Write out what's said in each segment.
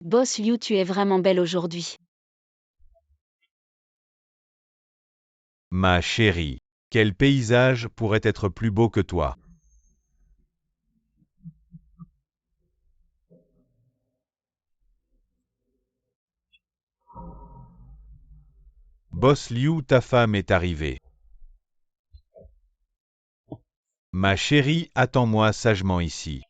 Boss Liu, tu es vraiment belle aujourd'hui. Ma chérie, quel paysage pourrait être plus beau que toi? Boss Liu, ta femme est arrivée. Ma chérie, attends-moi sagement ici.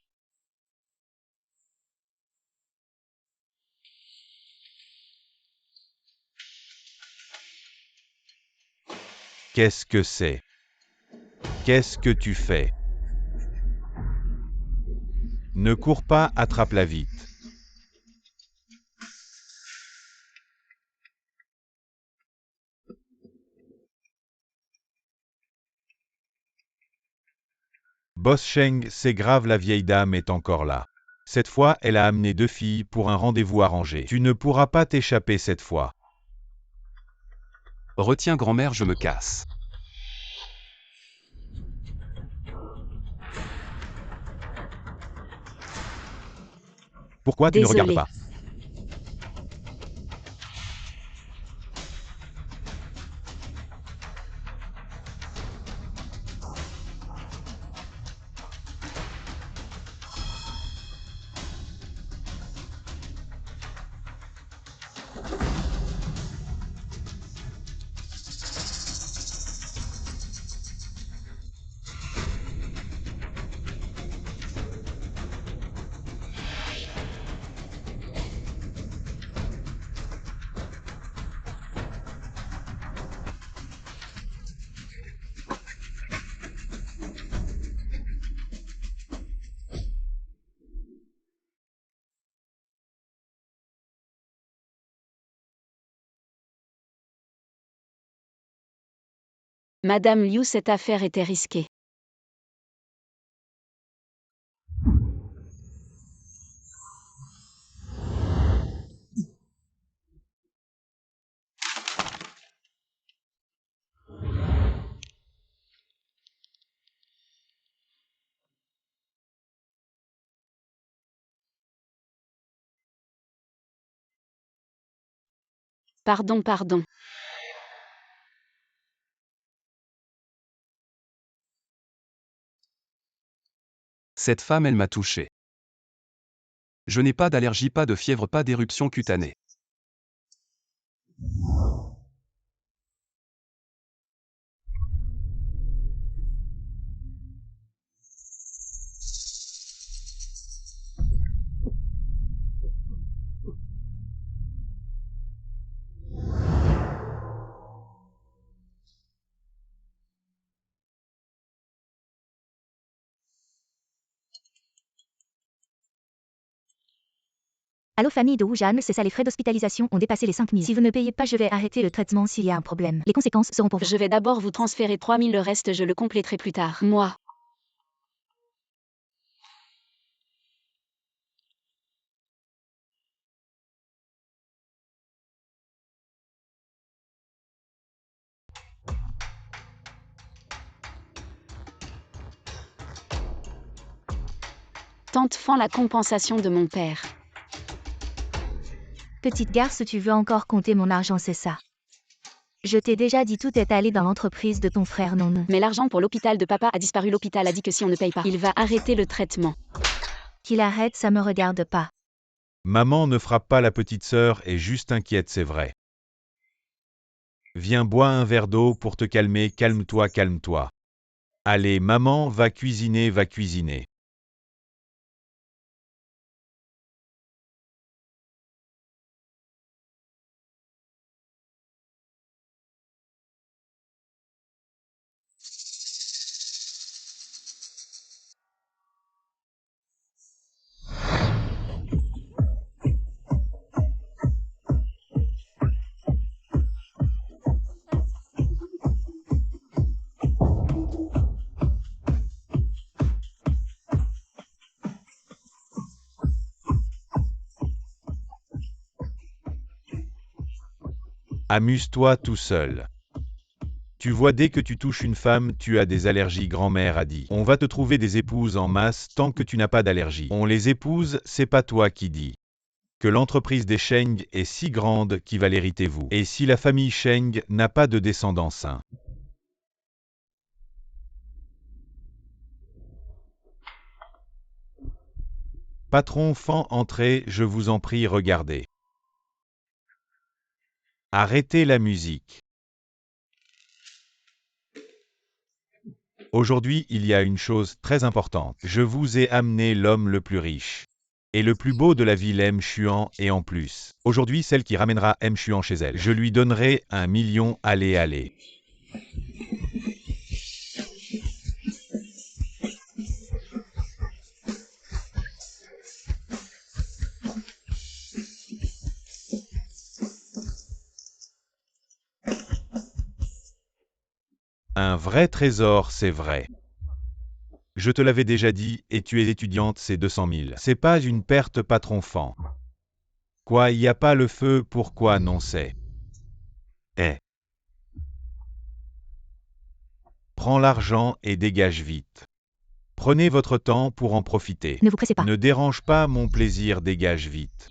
Qu'est-ce que c'est? Qu'est-ce que tu fais? Ne cours pas, attrape-la vite. Boss Sheng, c'est grave, la vieille dame est encore là. Cette fois, elle a amené 2 filles pour un rendez-vous arrangé. Tu ne pourras pas t'échapper cette fois. Retiens grand-mère, je me casse. Pourquoi tu ne regardes Désolée. pas? Madame Liu, cette affaire était risquée. Pardon. Cette femme, elle m'a touché. Je n'ai pas d'allergie, pas de fièvre, pas d'éruption cutanée. Allô famille de Wuhan, c'est ça, les frais d'hospitalisation ont dépassé les 5 000. Si vous ne payez pas, je vais arrêter le traitement s'il y a un problème. Les conséquences seront pour vous. Je vais d'abord vous transférer 3 000, le reste je le compléterai plus tard. Moi. Tante Fan, la compensation de mon père. Petite garce, tu veux encore compter mon argent, c'est ça? Je t'ai déjà dit, tout est allé dans l'entreprise de ton frère, non. Mais l'argent pour l'hôpital de papa a disparu. L'hôpital a dit que si on ne paye pas, il va arrêter le traitement. Qu'il arrête, ça me regarde pas. Maman ne frappe pas, la petite sœur est juste inquiète, c'est vrai. Viens, bois un verre d'eau pour te calmer, calme-toi, calme-toi. Allez, maman, va cuisiner, va cuisiner. Amuse-toi tout seul. Tu vois, dès que tu touches une femme, tu as des allergies, grand-mère a dit. On va te trouver des épouses en masse tant que tu n'as pas d'allergie. On les épouse, c'est pas toi qui dis. que l'entreprise des Sheng est si grande qu'il va l'hériter vous. Et si la famille Sheng n'a pas de descendants sains. Patron Fan, entrez, je vous en prie, regardez. Arrêtez la musique. Aujourd'hui, il y a une chose très importante. Je vous ai amené l'homme le plus riche et le plus beau de la ville M. Chuan, et en plus, aujourd'hui, celle qui ramènera M. Chuan chez elle. Je lui donnerai 1 million, allez, allez. Un vrai trésor, c'est vrai. Je te l'avais déjà dit, et tu es étudiante, c'est 200 000. C'est pas une perte, patron Fan. Quoi, y a pas le feu, pourquoi non c'est? Eh. Prends l'argent et dégage vite. Prenez votre temps pour en profiter. Ne vous pressez pas. Ne dérange pas mon plaisir, dégage vite.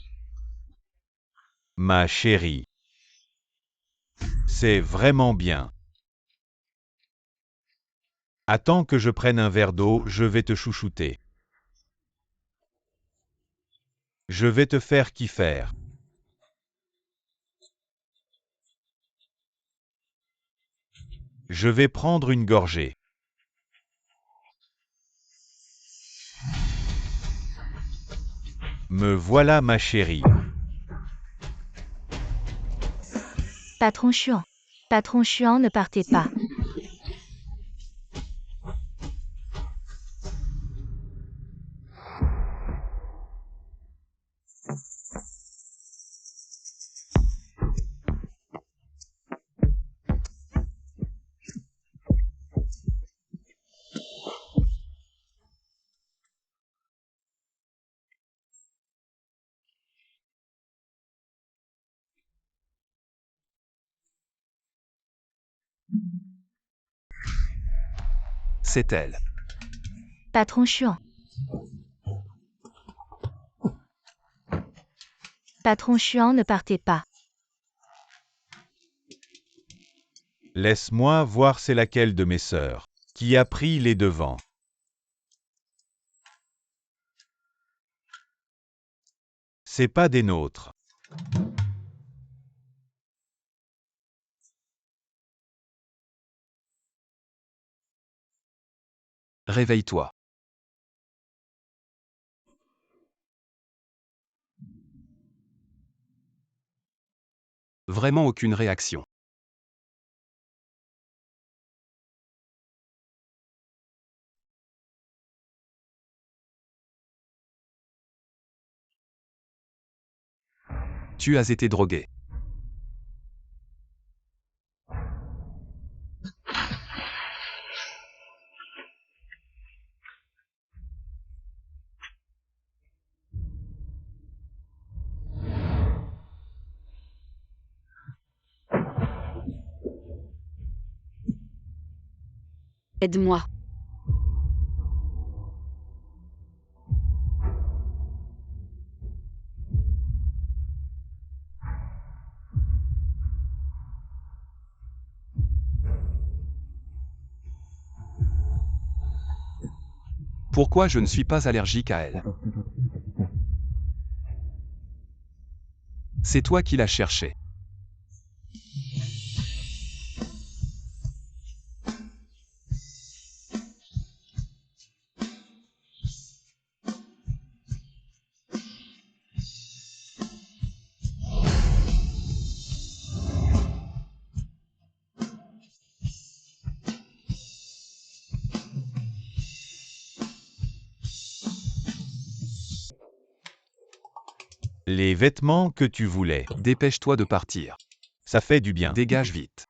Ma chérie. C'est vraiment bien. Attends que je prenne un verre d'eau, je vais te chouchouter. Je vais te faire kiffer. Je vais prendre une gorgée. Me voilà, ma chérie. Patron Chuan. Patron Chuan, ne partez pas. C'est elle. Patron Chuan. Patron Chuan, ne partez pas. Laisse-moi voir c'est laquelle de mes sœurs qui a pris les devants. C'est pas des nôtres. Réveille-toi. Vraiment aucune réaction. Tu as été drogué. Aide-moi. Pourquoi je ne suis pas allergique à elle? C'est toi qui l'as cherché. Les vêtements que tu voulais. Dépêche-toi de partir. Ça fait du bien. Dégage vite.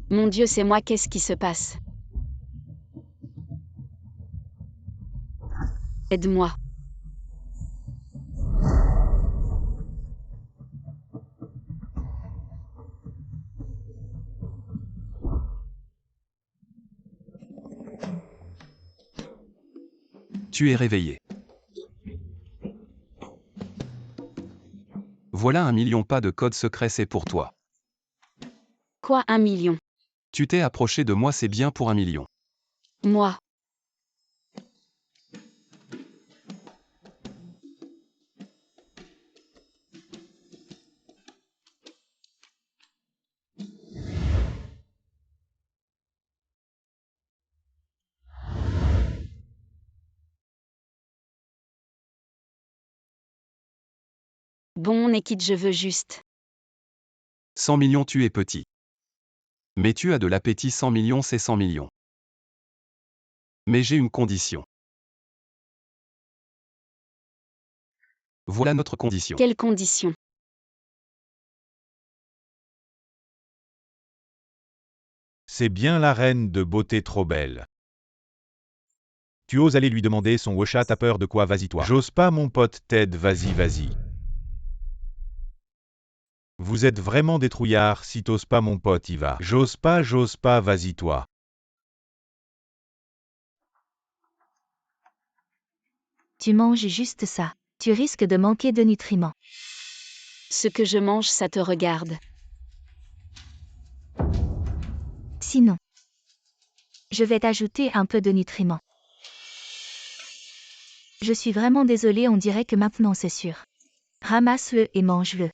Mon Dieu, c'est moi, qu'est-ce qui se passe? Aide-moi. Tu es réveillé. Voilà 1 million pas de code secret, c'est pour toi. Quoi 1 million? Tu t'es approché de moi, c'est bien pour 1 million. Moi. Bon, Nekid, je veux juste. 100 millions, tu es petit. Mais tu as de l'appétit, 100 millions, c'est 100 millions. Mais j'ai une condition. Voilà notre condition. Quelles conditions? C'est bien la reine de beauté trop belle. Tu oses aller lui demander son Washa, t'as peur de quoi? Vas-y toi. J'ose pas mon pote Ted, vas-y vas-y. Vous êtes vraiment des trouillards, si t'oses pas mon pote y va. J'ose pas, vas-y toi. Tu manges juste ça. Tu risques de manquer de nutriments. Ce que je mange, ça te regarde. Sinon, je vais t'ajouter un peu de nutriments. Je suis vraiment désolée, on dirait que maintenant c'est sûr. Ramasse-le et mange-le.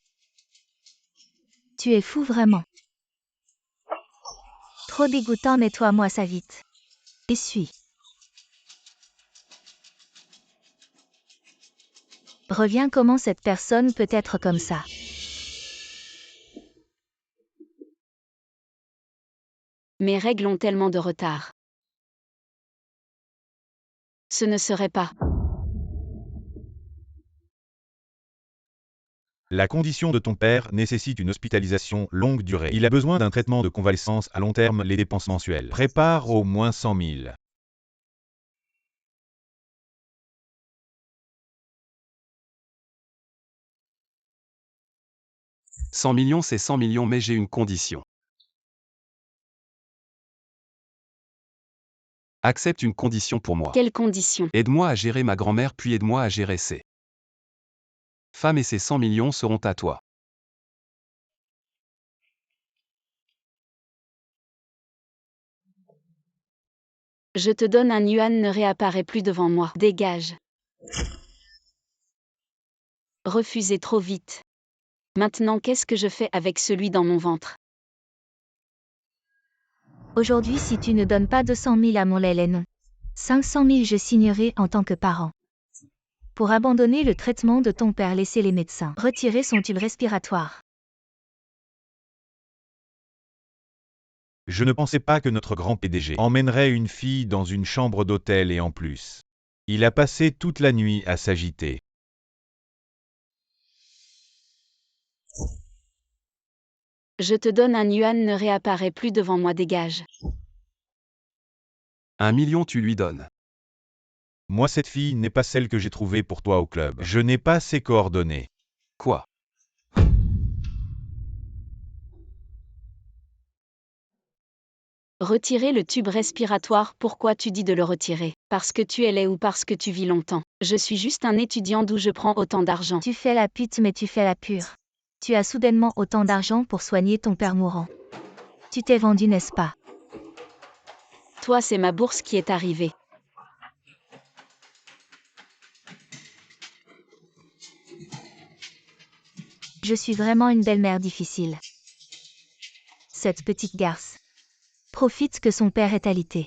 Tu es fou vraiment. Trop dégoûtant, nettoie-moi ça vite. Essuie. Reviens, comment cette personne peut être comme ça? Mes règles ont tellement de retard. Ce ne serait pas. La condition de ton père nécessite une hospitalisation longue durée. Il a besoin d'un traitement de convalescence à long terme, les dépenses mensuelles. Prépare au moins 100 000. 100 millions, c'est 100 millions, mais j'ai une condition. Accepte une condition pour moi. Quelles conditions? Aide-moi à gérer ma grand-mère, puis aide-moi à gérer ses femmes, et ces 100 millions seront à toi. Je te donne un yuan, ne réapparaît plus devant moi. Dégage. Refusé trop vite. Maintenant, qu'est-ce que je fais avec celui dans mon ventre? Aujourd'hui, si tu ne donnes pas 200 000 à mon lait, non. 500 000 je signerai en tant que parent. Pour abandonner le traitement de ton père, laisser les médecins retirer son tube respiratoire. Je ne pensais pas que notre grand PDG emmènerait une fille dans une chambre d'hôtel et en plus. Il a passé toute la nuit à s'agiter. Je te donne un yuan, ne réapparaît plus devant moi. Dégage. 1 million, tu lui donnes. Moi, cette fille n'est pas celle que j'ai trouvée pour toi au club. Je n'ai pas ses coordonnées. Quoi? Retirer le tube respiratoire, pourquoi tu dis de le retirer? Parce que tu es laid ou parce que tu vis longtemps? Je suis juste un étudiant, d'où je prends autant d'argent. Tu fais la pute, mais tu fais la pure. Tu as soudainement autant d'argent pour soigner ton père mourant. Tu t'es vendu, n'est-ce pas? Toi, c'est ma bourse qui est arrivée. Je suis vraiment une belle-mère difficile. Cette petite garce profite que son père est alité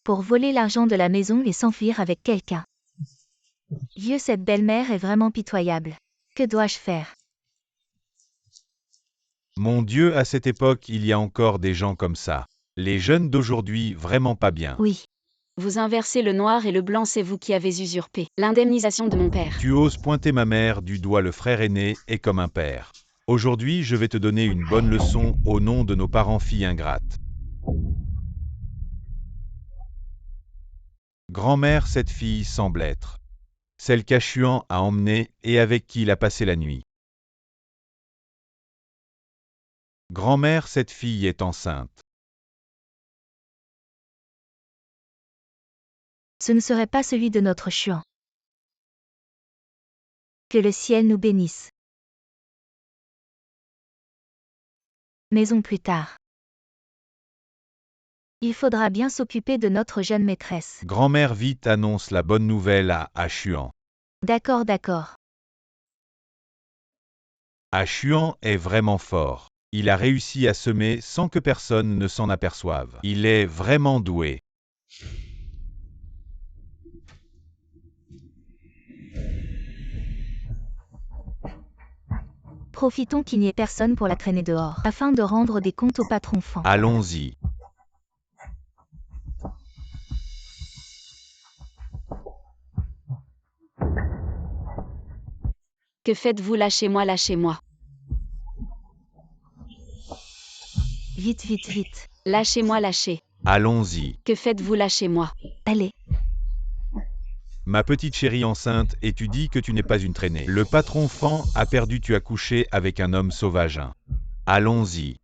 pour voler l'argent de la maison et s'enfuir avec quelqu'un. Vieux, cette belle-mère est vraiment pitoyable. Que dois-je faire? Mon Dieu, à cette époque, il y a encore des gens comme ça. Les jeunes d'aujourd'hui, vraiment pas bien. Oui. Vous inversez le noir et le blanc, c'est vous qui avez usurpé l'indemnisation de mon père. Tu oses pointer ma mère du doigt, le frère aîné est comme un père. Aujourd'hui, je vais te donner une bonne leçon au nom de nos parents filles ingrates. Grand-mère, cette fille semble être celle qu'Achuan a emmenée et avec qui il a passé la nuit. Grand-mère, cette fille est enceinte. Ce ne serait pas celui de notre Chuan. Que le ciel nous bénisse. Maison plus tard. Il faudra bien s'occuper de notre jeune maîtresse. Grand-mère vite annonce la bonne nouvelle à Achuan. D'accord, d'accord. Achuan est vraiment fort. Il a réussi à semer sans que personne ne s'en aperçoive. Il est vraiment doué. Profitons qu'il n'y ait personne pour la traîner dehors, afin de rendre des comptes au patron Fan. Allons-y. Que faites-vous? Lâchez-moi, lâchez-moi. Vite, vite, vite. Lâchez-moi, lâchez. Allons-y. Que faites-vous? Lâchez-moi. Allez. Ma petite chérie enceinte, et tu dis que tu n'es pas une traînée. Le patron Fan a perdu, tu as couché avec un homme sauvage. Allons-y.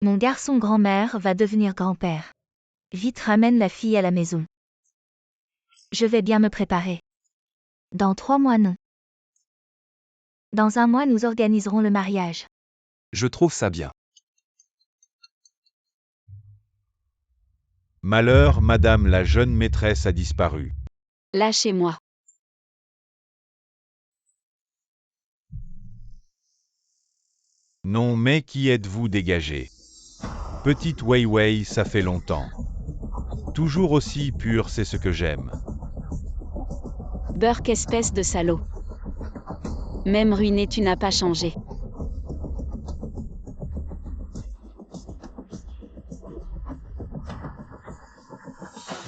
Mon garçon grand-mère va devenir grand-père. Vite ramène la fille à la maison. Je vais bien me préparer. Dans 3 mois non. Dans 1 mois nous organiserons le mariage. Je trouve ça bien. Malheur, madame la jeune maîtresse a disparu. Lâchez-moi. Non mais qui êtes-vous dégagé? Petite Wei Wei, ça fait longtemps. Toujours aussi pur, c'est ce que j'aime. Burk, espèce de salaud. Même ruiné, tu n'as pas changé.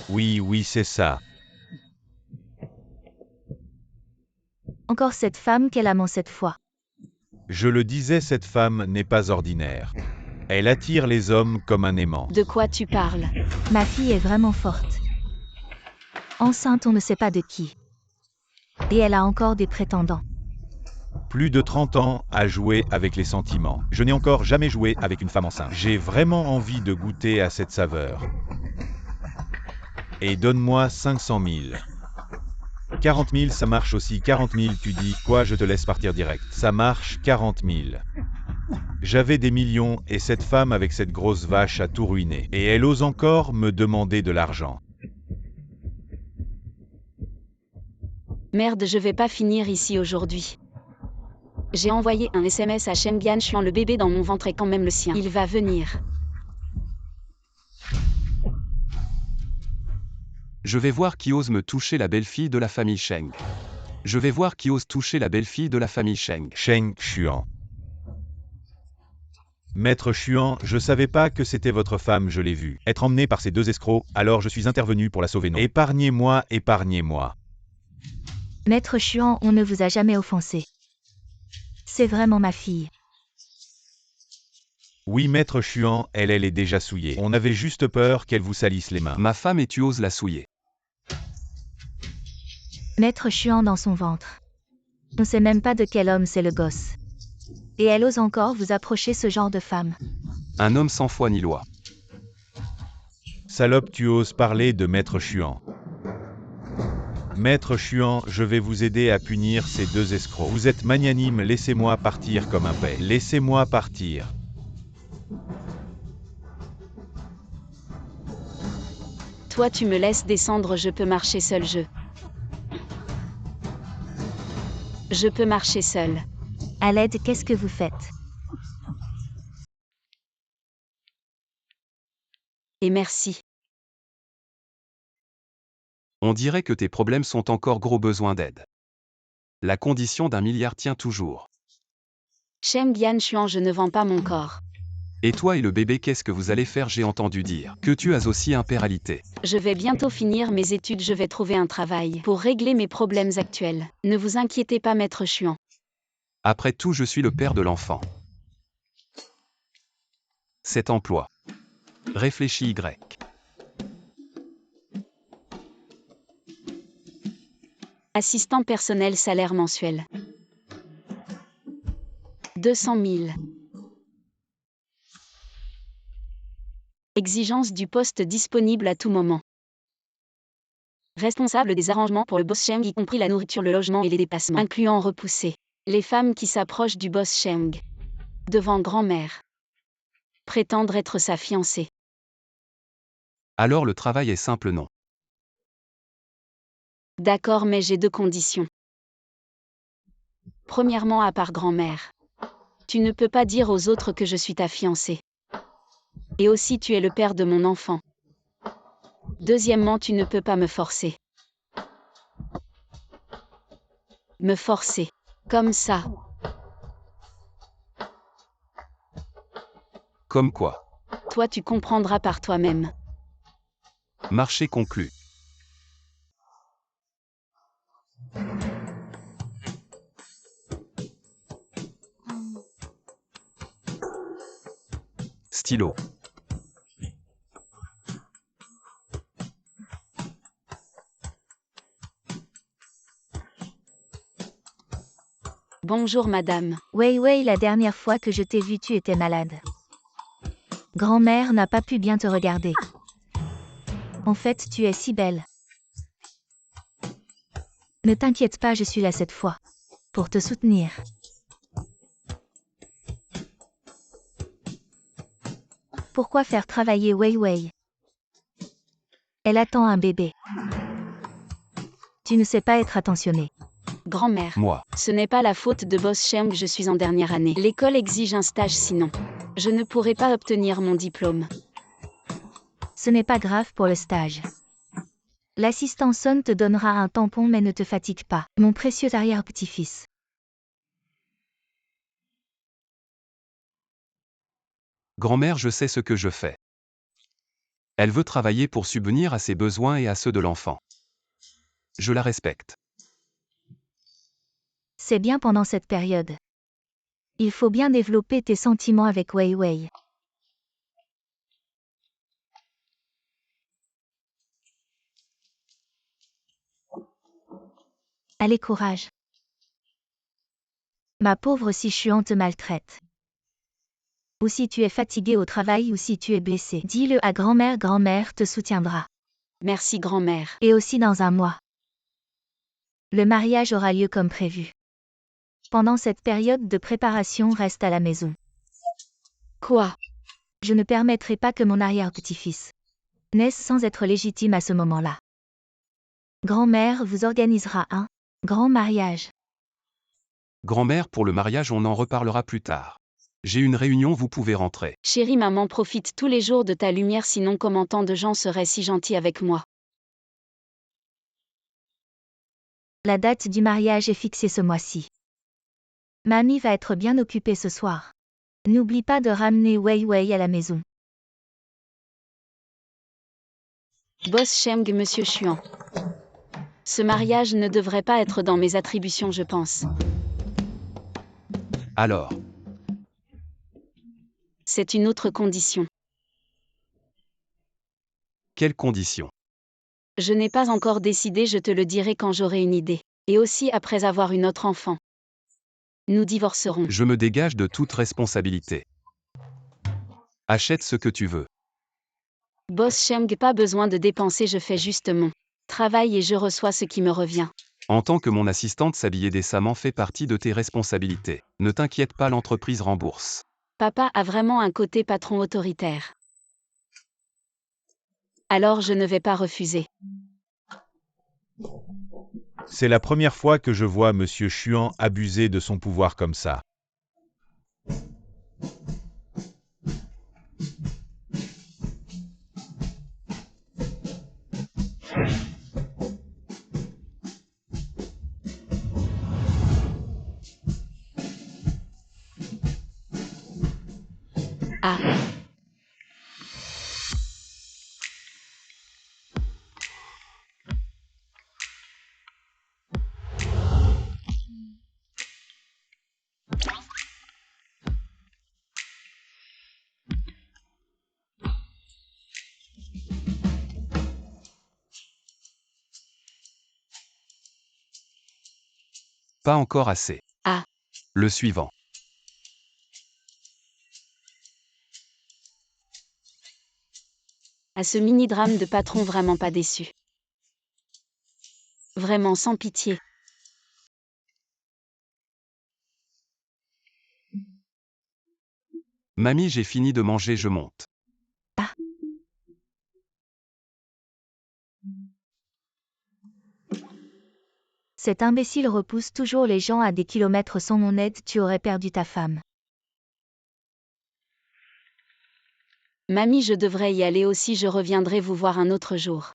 Oui, oui, c'est ça. Encore cette femme, quel amant cette fois. Je le disais, cette femme n'est pas ordinaire. Elle attire les hommes comme un aimant. De quoi tu parles? Ma fille est vraiment forte. Enceinte, on ne sait pas de qui. Et elle a encore des prétendants. Plus de 30 ans à jouer avec les sentiments. Je n'ai encore jamais joué avec une femme enceinte. J'ai vraiment envie de goûter à cette saveur. Et donne-moi 500 000. 40 000, ça marche aussi. 40 000, tu dis quoi? Je te laisse partir direct. Ça marche, 40 000. J'avais des millions et cette femme avec cette grosse vache a tout ruiné. Et elle ose encore me demander de l'argent. Merde, je vais pas finir ici aujourd'hui. J'ai envoyé un SMS à Shen Bianchuan, le bébé dans mon ventre est quand même le sien. Il va venir. Je vais voir qui ose me toucher la belle-fille de la famille Sheng. Je vais voir qui ose toucher la belle-fille de la famille Sheng. Sheng Xuan. Maître Xuan, je savais pas que c'était votre femme, je l'ai vue être emmenée par ces 2 escrocs, alors je suis intervenu pour la sauver. Non. Épargnez-moi, épargnez-moi. Maître Chuan, on ne vous a jamais offensé. C'est vraiment ma fille. Oui, Maître Xuan, elle est déjà souillée. On avait juste peur qu'elle vous salisse les mains. Ma femme et tu oses la souiller. Maître Chuan dans son ventre. On ne sait même pas de quel homme c'est le gosse. Et elle ose encore vous approcher ce genre de femme. Un homme sans foi ni loi. Salope, tu oses parler de Maître Xuan. Maître Xuan, je vais vous aider à punir ces 2 escrocs. Vous êtes magnanime, laissez-moi partir comme un paix. Laissez-moi partir. Toi tu me laisses descendre, je peux marcher seul, Je peux marcher seul. À l'aide, qu'est-ce que vous faites? Et merci. On dirait que tes problèmes sont encore gros besoin d'aide. La condition d'1 milliard tient toujours. Shen Bianchuan, je ne vends pas mon corps. Et toi et le bébé, qu'est-ce que vous allez faire? J'ai entendu dire que tu as aussi un père alité. Je vais bientôt finir mes études, je vais trouver un travail pour régler mes problèmes actuels. Ne vous inquiétez pas, maître Chuan. Après tout, je suis le père de l'enfant. Cet emploi. Réfléchis Y. Assistant personnel, salaire mensuel. 200 000. Exigence du poste disponible à tout moment. Responsable des arrangements pour le boss Cheng, y compris la nourriture, le logement et les déplacements, incluant repousser les femmes qui s'approchent du boss Cheng. Devant grand-mère. Prétendre être sa fiancée. Alors le travail est simple, non? D'accord, mais j'ai deux conditions. Premièrement, à part grand-mère. Tu ne peux pas dire aux autres que je suis ta fiancée. Et aussi, tu es le père de mon enfant. Deuxièmement, tu ne peux pas me forcer. Me forcer. Comme ça. Comme quoi? Toi, tu comprendras par toi-même. Marché conclu. Stylo. Bonjour, madame. Wei Wei, la dernière fois que je t'ai vu, tu étais malade. Grand-mère n'a pas pu bien te regarder. En fait, tu es si belle. Ne t'inquiète pas, je suis là cette fois. Pour te soutenir. Pourquoi faire travailler Wei Wei? Elle attend un bébé. Tu ne sais pas être attentionné. Grand-mère. Moi. Ce n'est pas la faute de Boss Cheng, je suis en dernière année. L'école exige un stage, sinon je ne pourrai pas obtenir mon diplôme. Ce n'est pas grave pour le stage. L'assistant Son te donnera un tampon, mais ne te fatigue pas, mon précieux arrière-petit-fils. Grand-mère, je sais ce que je fais. Elle veut travailler pour subvenir à ses besoins et à ceux de l'enfant. Je la respecte. C'est bien pendant cette période. Il faut bien développer tes sentiments avec Wei Wei. Allez, courage. Ma pauvre Sichuan te maltraite. Ou si tu es fatigué au travail ou si tu es blessé, dis-le à grand-mère, grand-mère te soutiendra. Merci, grand-mère. Et aussi dans un mois. Le mariage aura lieu comme prévu. Pendant cette période de préparation, reste à la maison. Quoi? Je ne permettrai pas que mon arrière-petit-fils naisse sans être légitime à ce moment-là. Grand-mère vous organisera un grand mariage. Grand-mère, pour le mariage, on en reparlera plus tard. J'ai une réunion, vous pouvez rentrer. Chérie maman, profite tous les jours de ta lumière, sinon comment tant de gens seraient si gentils avec moi. La date du mariage est fixée ce mois-ci. Mamie va être bien occupée ce soir. N'oublie pas de ramener Wei Wei à la maison. Boss Cheng, monsieur Chuan. Ce mariage ne devrait pas être dans mes attributions, je pense. Alors, C'est une autre condition. quelles conditions? Je n'ai pas encore décidé, je te le dirai quand j'aurai une idée. Et aussi après avoir une autre enfant. Nous divorcerons. Je me dégage de toute responsabilité. Achète ce que tu veux. Boss Cheng, pas besoin de dépenser, je fais juste mon travail et je reçois ce qui me revient. En tant que mon assistante, s'habiller décemment fait partie de tes responsabilités. Ne t'inquiète pas, l'entreprise rembourse. Papa a vraiment un côté patron autoritaire. Alors je ne vais pas refuser. C'est la première fois que je vois Monsieur Chuan abuser de son pouvoir comme ça. Ah, Pas encore assez. Ah. Le suivant. à ce mini-drame de patron vraiment pas déçu. Vraiment sans pitié. Mamie, j'ai fini de manger, je monte. Cet imbécile repousse toujours les gens à des kilomètres sans mon aide, tu aurais perdu ta femme. Mamie, je devrais y aller aussi, je reviendrai vous voir un autre jour.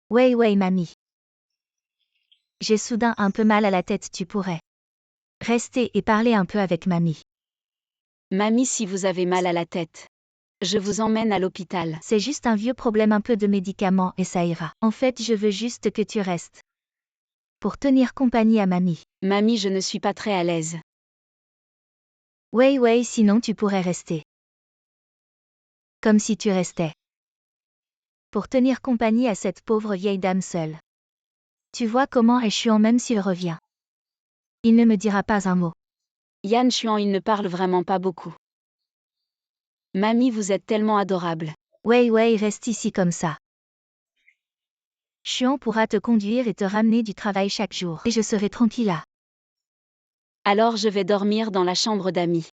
Ouais, mamie. J'ai soudain un peu mal à la tête, tu pourrais rester et parler un peu avec mamie. Mamie, si vous avez mal à la tête, je vous emmène à l'hôpital. C'est juste un vieux problème, un peu de médicaments et ça ira. En fait, je veux juste que tu restes. Pour tenir compagnie à mamie. Mamie, je ne suis pas très à l'aise. Ouais, sinon tu pourrais rester. Comme si tu restais. Pour tenir compagnie à cette pauvre vieille dame seule. Tu vois comment est chiant même s'il revient. Il ne me dira pas un mot. Yan Xuan, il ne parle vraiment pas beaucoup. Mamie, vous êtes tellement adorable. Ouais, reste ici comme ça. Xuan pourra te conduire et te ramener du travail chaque jour. Et je serai tranquille là. Alors je vais dormir dans la chambre d'amis.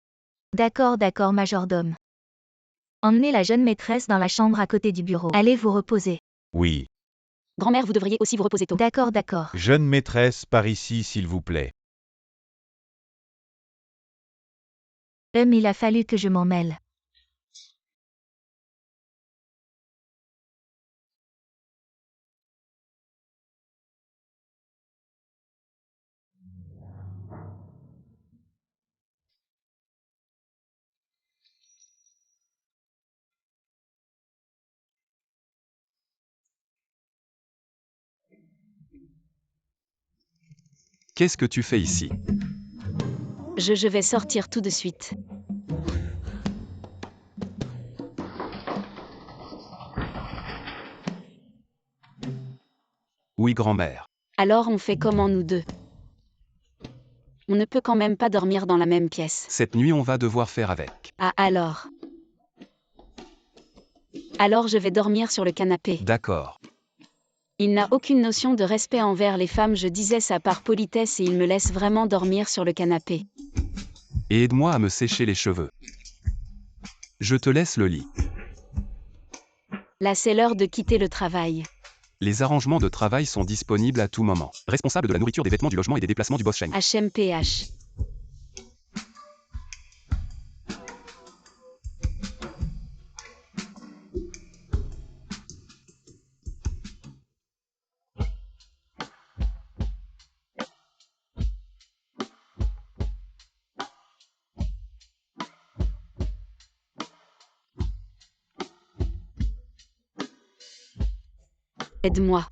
D'accord, majordome. Emmenez la jeune maîtresse dans la chambre à côté du bureau. Allez vous reposer. Oui. Grand-mère, vous devriez aussi vous reposer tôt. D'accord. Jeune maîtresse, par ici s'il vous plaît. Il a fallu que je m'en mêle. Qu'est-ce que tu fais ici? Je vais sortir tout de suite. Oui, grand-mère. Alors on fait comment nous deux? On ne peut quand même pas dormir dans la même pièce. Cette nuit, on va devoir faire avec. Ah alors. Alors je vais dormir sur le canapé. D'accord. Il n'a aucune notion de respect envers les femmes, je disais ça par politesse et il me laisse vraiment dormir sur le canapé. Et aide-moi à me sécher les cheveux. Je te laisse le lit. Là c'est l'heure de quitter le travail. Les arrangements de travail sont disponibles à tout moment. Responsable de la nourriture, des vêtements, du logement et des déplacements du boss Sheng. HMPH. Aide-moi.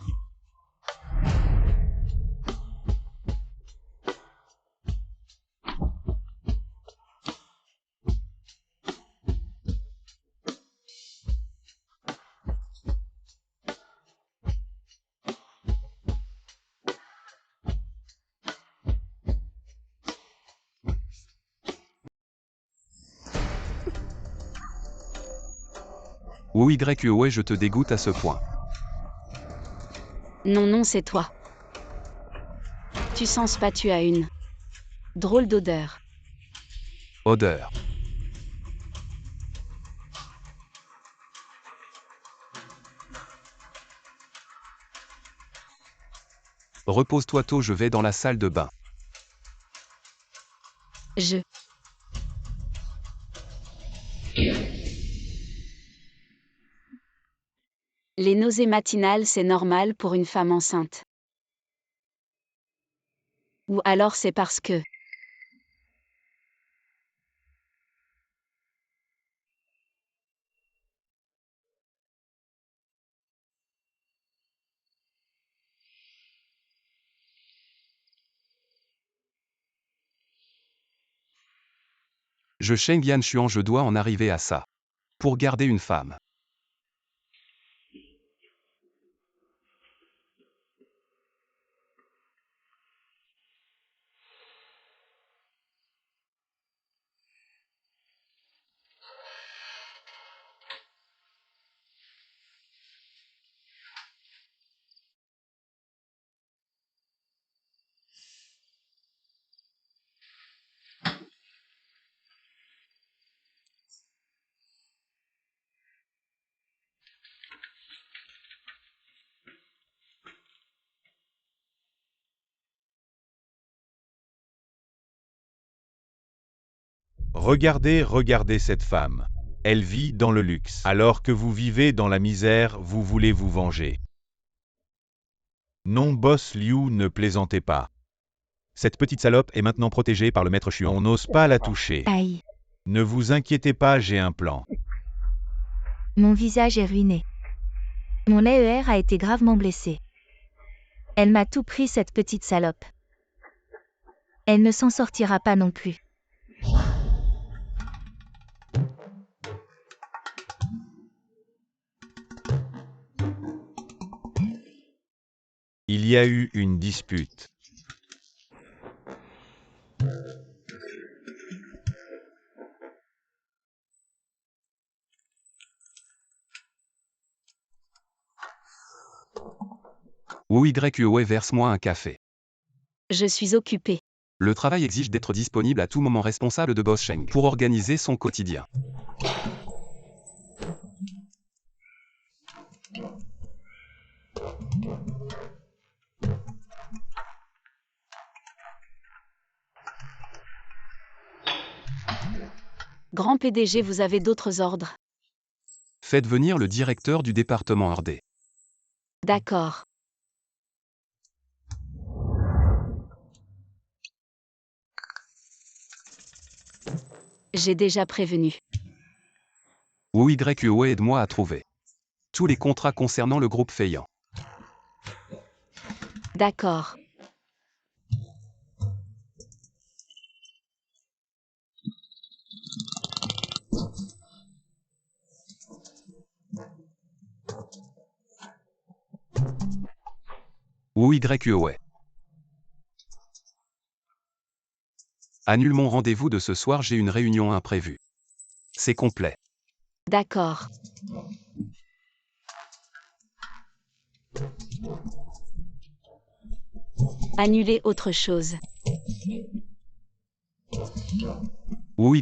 Ouais, je te dégoûte à ce point. Non, c'est toi. Tu sens pas, tu as une drôle d'odeur. Odeur. Repose-toi tôt, je vais dans la salle de bain. Les nausées matinales, c'est normal pour une femme enceinte. Ou alors c'est parce que Je Sheng Yanshuan, je dois en arriver à ça. Pour garder une femme. Regardez, regardez cette femme. Elle vit dans le luxe. Alors que vous vivez dans la misère, vous voulez vous venger. Non, boss Liu, ne plaisantez pas. Cette petite salope est maintenant protégée par le maître Xuan. On n'ose pas la toucher. Aïe. Ne vous inquiétez pas, j'ai un plan. Mon visage est ruiné. Mon AER a été gravement blessé. Elle m'a tout pris, cette petite salope. Elle ne s'en sortira pas non plus. Il y a eu une dispute. Wu verse-moi un café. Je suis occupée. Le travail exige d'être disponible à tout moment, responsable de Boss Sheng pour organiser son quotidien. Grand PDG, vous avez d'autres ordres? Faites venir le directeur du département RD. D'accord. J'ai déjà prévenu. Wu aide-moi à trouver tous les contrats concernant le groupe Feiyan. D'accord. Wu Annule mon rendez-vous de ce soir, j'ai une réunion imprévue. C'est complet. D'accord. Annuler autre chose. Wu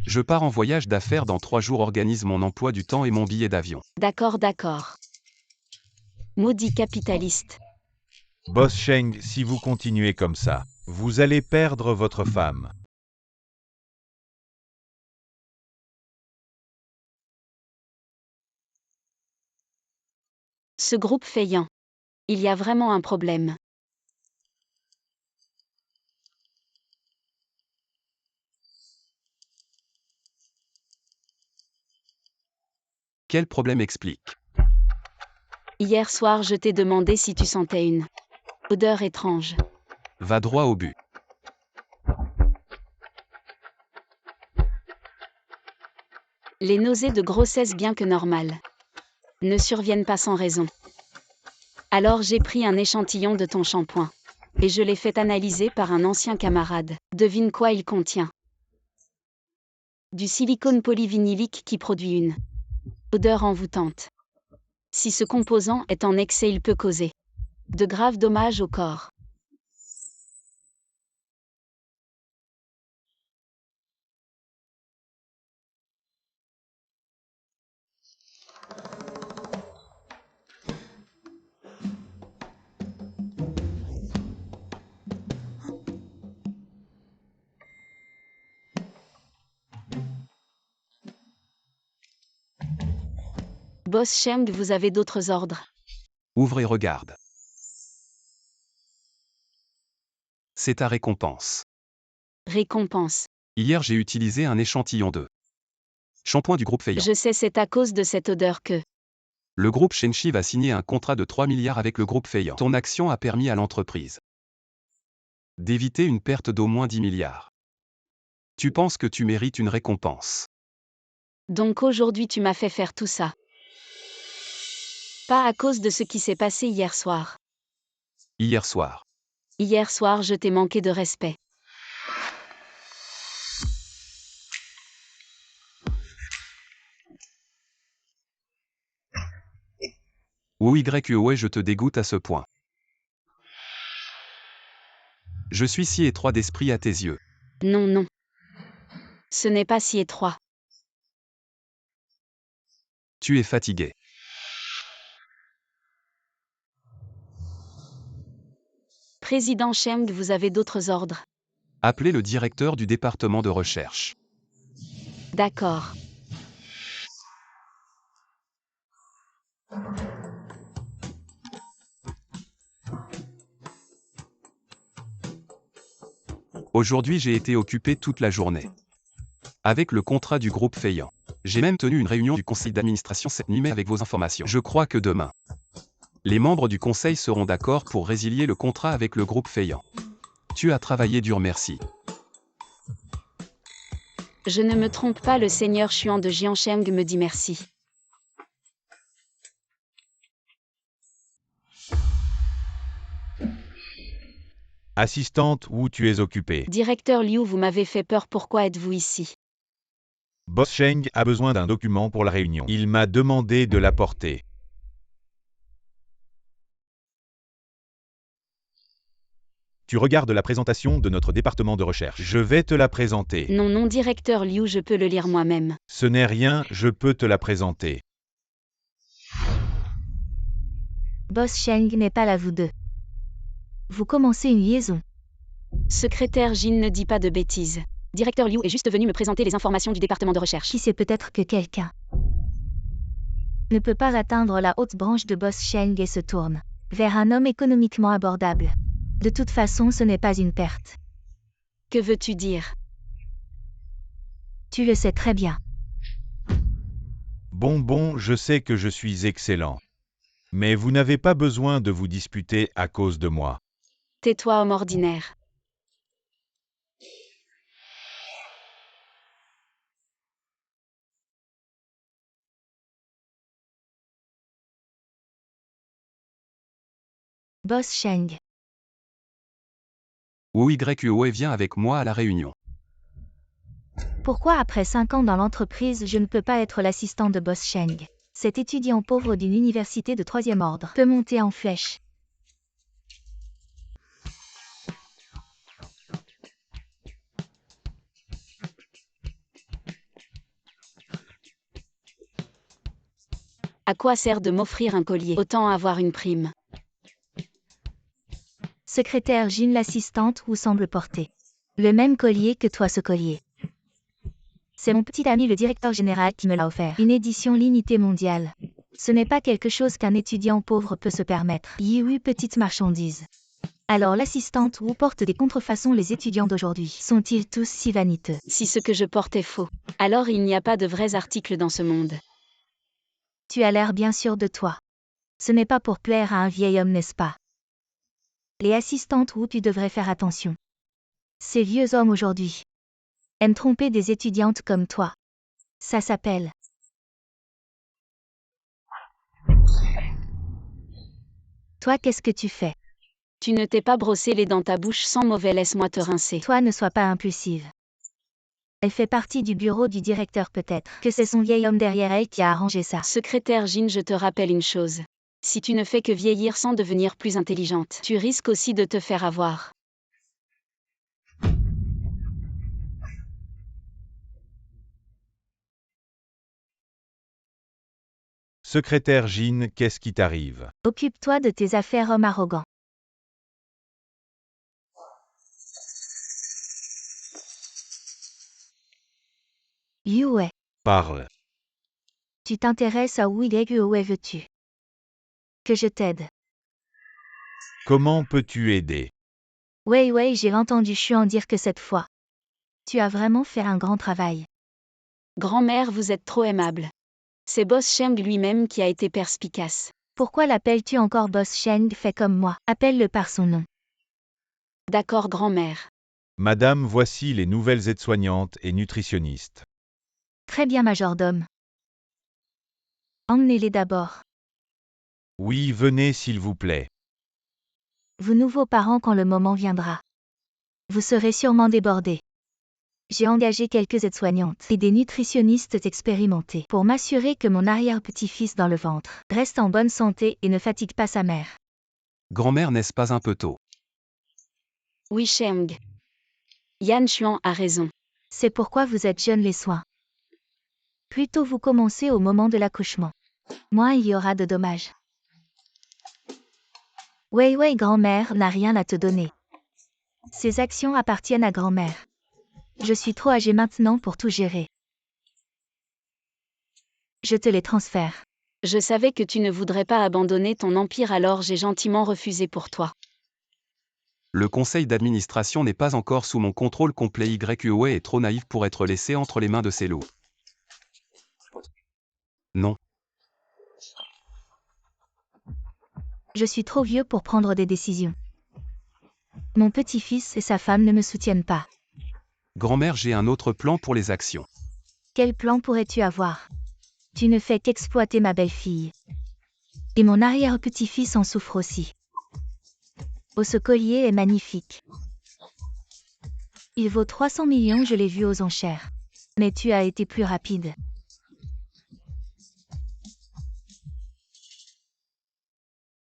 Je pars en voyage d'affaires dans 3 jours, organise mon emploi du temps et mon billet d'avion. D'accord, d'accord. Maudit capitaliste. Boss Sheng, si vous continuez comme ça, vous allez perdre votre femme. Ce groupe Feiyan. Il y a vraiment un problème. Quel problème explique? Hier soir, je t'ai demandé si tu sentais une odeur étrange. Va droit au but. Les nausées de grossesse, bien que normales, ne surviennent pas sans raison. Alors j'ai pris un échantillon de ton shampoing. Et je l'ai fait analyser par un ancien camarade. Devine quoi il contient? Du silicone polyvinylique qui produit une odeur envoûtante. Si ce composant est en excès, il peut causer de graves dommages au corps. Boss Sheng, vous avez d'autres ordres? Ouvre et regarde. C'est ta récompense. Récompense. Hier, j'ai utilisé un échantillon de shampoing du groupe Feiyan. Je sais, c'est à cause de cette odeur que Le groupe Shenchi va signer un contrat de 3 milliards avec le groupe Feiyan. Ton action a permis à l'entreprise d'éviter une perte d'au moins 10 milliards. Tu penses que tu mérites une récompense. Donc aujourd'hui tu m'as fait faire tout ça. Pas à cause de ce qui s'est passé hier soir. Hier soir. Hier soir je t'ai manqué de respect. Ouais, je te dégoûte à ce point. Je suis si étroit d'esprit à tes yeux. Non, non. Ce n'est pas si étroit. Tu es fatigué. Président Cheng, vous avez d'autres ordres. Appelez le directeur du département de recherche. D'accord. Aujourd'hui j'ai été occupé toute la journée. Avec le contrat du groupe Feiyan. J'ai même tenu une réunion du conseil d'administration cette nuit avec vos informations. Je crois que demain, les membres du conseil seront d'accord pour résilier le contrat avec le groupe Feiyan. Tu as travaillé dur, merci. Je ne me trompe pas, le seigneur Xuan de Jiancheng me dit merci. Assistante, où tu es occupée? Directeur Liu, vous m'avez fait peur, pourquoi êtes-vous ici? Boss Cheng a besoin d'un document pour la réunion. Il m'a demandé de l'apporter. Tu regardes la présentation de notre département de recherche. Je vais te la présenter. Non, non, directeur Liu, je peux le lire moi-même. Ce n'est rien, je peux te la présenter. Boss Cheng n'est pas là, vous deux. Vous commencez une liaison. Secrétaire Jin ne dit pas de bêtises. Directeur Liu est juste venu me présenter les informations du département de recherche. Qui sait, peut-être que quelqu'un ne peut pas atteindre la haute branche de Boss Cheng et se tourne vers un homme économiquement abordable. De toute façon, ce n'est pas une perte. Que veux-tu dire? Tu le sais très bien. Bon, je sais que je suis excellent. Mais vous n'avez pas besoin de vous disputer à cause de moi. Tais-toi, homme ordinaire. Boss Cheng. Ouais, viens avec moi à la réunion. Pourquoi après 5 ans dans l'entreprise, je ne peux pas être l'assistant de Boss Cheng? Cet étudiant pauvre d'une université de 3e ordre peut monter en flèche. À quoi sert de m'offrir un collier? Autant avoir une prime. Secrétaire Jin, l'assistante, vous semble porter le même collier que toi, ce collier. C'est mon petit ami le directeur général qui me l'a offert. Une édition limitée mondiale. Ce n'est pas quelque chose qu'un étudiant pauvre peut se permettre. Oui, petite marchandise. Alors l'assistante Wu porte des contrefaçons, les étudiants d'aujourd'hui sont-ils tous si vaniteux? Si ce que je porte est faux, alors il n'y a pas de vrais articles dans ce monde. Tu as l'air bien sûr de toi. Ce n'est pas pour plaire à un vieil homme, n'est-ce pas? Les assistantes Wu, tu devrais faire attention. Ces vieux hommes aujourd'hui aiment tromper des étudiantes comme toi. Ça s'appelle toi, qu'est-ce que tu fais? Tu ne t'es pas brossé les dents, ta bouche sent mauvais, laisse-moi te rincer. Toi, ne sois pas impulsive. Elle fait partie du bureau du directeur, peut-être que c'est son vieil homme derrière elle qui a arrangé ça. Secrétaire Jin, je te rappelle une chose. Si tu ne fais que vieillir sans devenir plus intelligente, tu risques aussi de te faire avoir. Secrétaire Jin, qu'est-ce qui t'arrive? Occupe-toi de tes affaires, homme arrogant. Yue, Parle. tu t'intéresses à Wu Yue, veux-tu que je t'aide? Comment peux-tu aider? Ouais, j'ai entendu Xuan dire que cette fois, tu as vraiment fait un grand travail. Grand-mère, vous êtes trop aimable. C'est Boss Cheng lui-même qui a été perspicace. Pourquoi l'appelles-tu encore Boss Cheng? Fais comme moi, appelle-le par son nom. D'accord, grand-mère. Madame, voici les nouvelles aides-soignantes et nutritionnistes. Très bien, majordome. Emmenez-les d'abord. Oui, venez s'il vous plaît. Vous nouveaux parents quand le moment viendra. Vous serez sûrement débordés. J'ai engagé quelques aides-soignantes et des nutritionnistes expérimentés pour m'assurer que mon arrière-petit-fils dans le ventre reste en bonne santé et ne fatigue pas sa mère. Grand-mère, n'est-ce pas un peu tôt? Oui, Cheng. Yan Xuan a raison. C'est pourquoi vous êtes jeunes les soins. Plus tôt vous commencez au moment de l'accouchement, moins il y aura de dommages. Wei Wei grand-mère n'a rien à te donner. Ces actions appartiennent à grand-mère. Je suis trop âgée maintenant pour tout gérer. Je te les transfère. Je savais que tu ne voudrais pas abandonner ton empire, alors j'ai gentiment refusé pour toi. Le conseil d'administration n'est pas encore sous mon contrôle complet. YUE est trop naïf pour être laissé entre les mains de ces loups. Non. Je suis trop vieux pour prendre des décisions. Mon petit-fils et sa femme ne me soutiennent pas. Grand-mère, j'ai un autre plan pour les actions. Quel plan pourrais-tu avoir? Tu ne fais qu'exploiter ma belle-fille. Et mon arrière-petit-fils en souffre aussi. Oh, ce collier est magnifique. Il vaut 300 millions, je l'ai vu aux enchères. Mais tu as été plus rapide.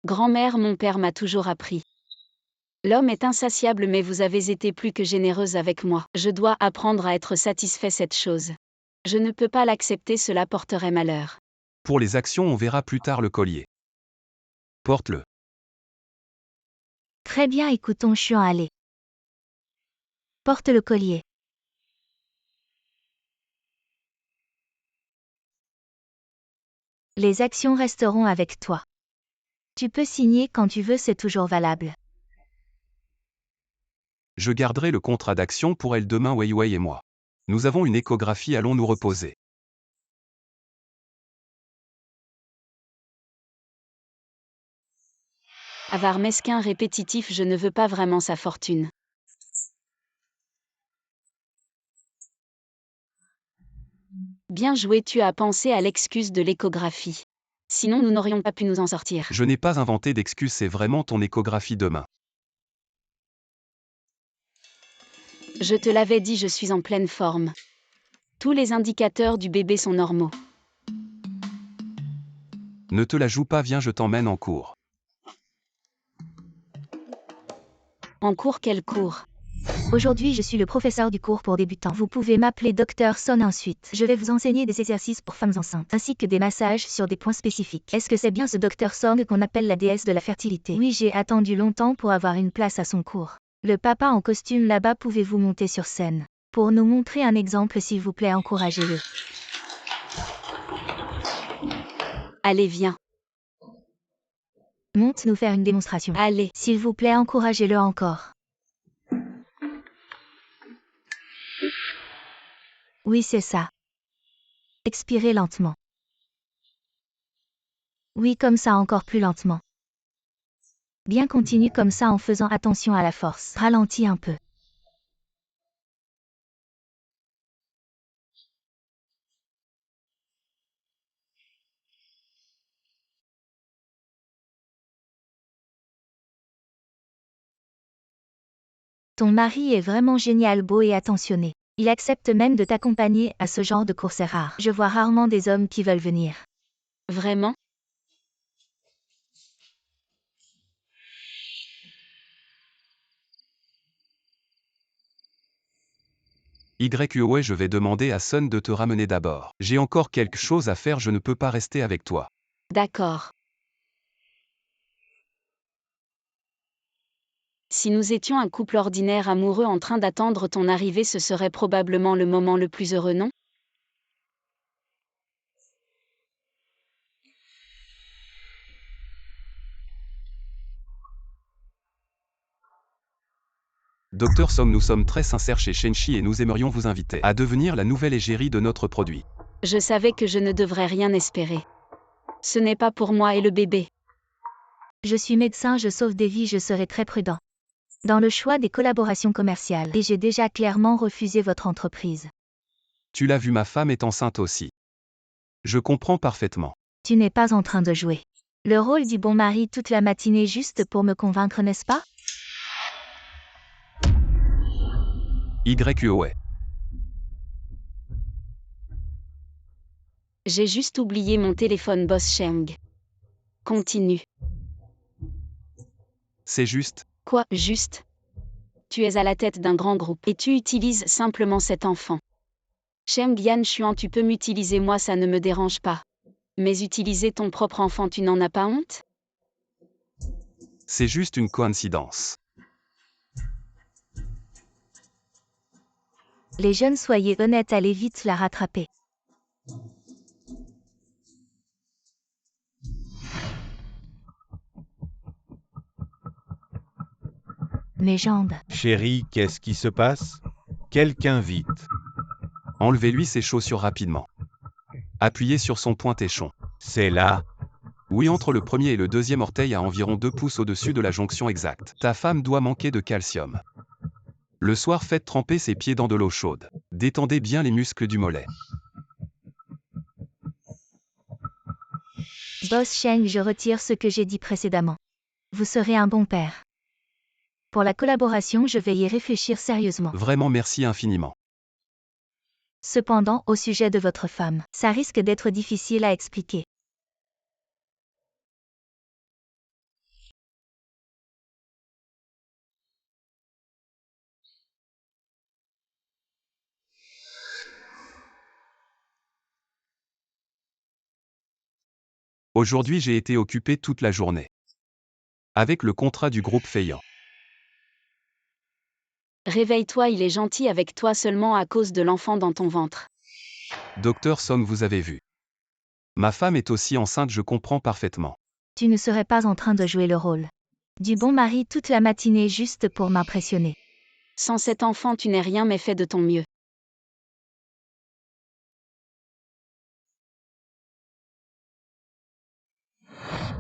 Grand-mère, mon père m'a toujours appris. L'homme est insatiable, mais vous avez été plus que généreuse avec moi. Je dois apprendre à être satisfait cette chose. Je ne peux pas l'accepter, cela porterait malheur. Pour les actions, on verra plus tard le collier. Porte-le. Très bien, écoutons Xuan, allez. Porte le collier. Les actions resteront avec toi. Tu peux signer quand tu veux, c'est toujours valable. Je garderai le contrat d'action pour elle demain, Wei Wei et moi. Nous avons une échographie, allons nous reposer. Avare mesquin répétitif, je ne veux pas vraiment sa fortune. Bien joué, tu as pensé à l'excuse de l'échographie. Sinon nous n'aurions pas pu nous en sortir. Je n'ai pas inventé d'excuse, c'est vraiment ton échographie demain. Je te l'avais dit, je suis en pleine forme. Tous les indicateurs du bébé sont normaux. Ne te la joue pas, viens, je t'emmène en cours. En cours, quel cours? Aujourd'hui, je suis le professeur du cours pour débutants. Vous pouvez m'appeler Dr Son ensuite. Je vais vous enseigner des exercices pour femmes enceintes, ainsi que des massages sur des points spécifiques. Est-ce que c'est bien ce Dr Song qu'on appelle la déesse de la fertilité? Oui, j'ai attendu longtemps pour avoir une place à son cours. Le papa en costume là-bas, pouvez-vous monter sur scène? Pour nous montrer un exemple, s'il vous plaît, encouragez-le. Allez, viens. Monte nous faire une démonstration. Allez. S'il vous plaît, encouragez-le encore. Oui, c'est ça. Expirez lentement. Oui, comme ça, encore plus lentement. Bien, continue comme ça en faisant attention à la force. Ralentis un peu. Ton mari est vraiment génial, beau et attentionné. Il accepte même de t'accompagner à ce genre de courses rares. Je vois rarement des hommes qui veulent venir. Vraiment? YUE, je vais demander à Sun de te ramener d'abord. J'ai encore quelque chose à faire, je ne peux pas rester avec toi. D'accord. Si nous étions un couple ordinaire amoureux en train d'attendre ton arrivée, ce serait probablement le moment le plus heureux, non? Docteur Som, nous sommes très sincères chez Shenchi et nous aimerions vous inviter à devenir la nouvelle égérie de notre produit. Je savais que je ne devrais rien espérer. Ce n'est pas pour moi et le bébé. Je suis médecin, je sauve des vies, je serai très prudent. dans le choix des collaborations commerciales et j'ai déjà clairement refusé votre entreprise. Tu l'as vu, ma femme est enceinte aussi. Je comprends parfaitement. Tu n'es pas en train de jouer le rôle du bon mari toute la matinée juste pour me convaincre, n'est-ce pas? YUOE. J'ai juste oublié mon téléphone, boss Cheng. Continue. C'est juste. Quoi, juste? Tu es à la tête d'un grand groupe et tu utilises simplement cet enfant. Cheng Yan Xuan, tu peux m'utiliser, moi ça ne me dérange pas. Mais utiliser ton propre enfant, tu n'en as pas honte? C'est juste une coïncidence. Les jeunes, soyez honnêtes, allez vite la rattraper. Mes jambes. Chérie, qu'est-ce qui se passe? Quelqu'un vite. Enlevez-lui ses chaussures rapidement. Appuyez sur son pointéchon. C'est là. Oui, entre le premier et le deuxième orteil à environ 2 pouces au-dessus de la jonction exacte. Ta femme doit manquer de calcium. Le soir, faites tremper ses pieds dans de l'eau chaude. Détendez bien les muscles du mollet. Boss Cheng, je retire ce que j'ai dit précédemment. Vous serez un bon père. Pour la collaboration, je vais y réfléchir sérieusement. Vraiment, merci infiniment. Cependant, au sujet de votre femme, ça risque d'être difficile à expliquer. Aujourd'hui, j'ai été occupé toute la journée. Avec le contrat du groupe Feiyan. Réveille-toi, il est gentil avec toi seulement à cause de l'enfant dans ton ventre. Docteur Song, vous avez vu. Ma femme est aussi enceinte, je comprends parfaitement. Tu ne serais pas en train de jouer le rôle du bon mari toute la matinée juste pour m'impressionner. Sans cet enfant, tu n'es rien mais fais de ton mieux.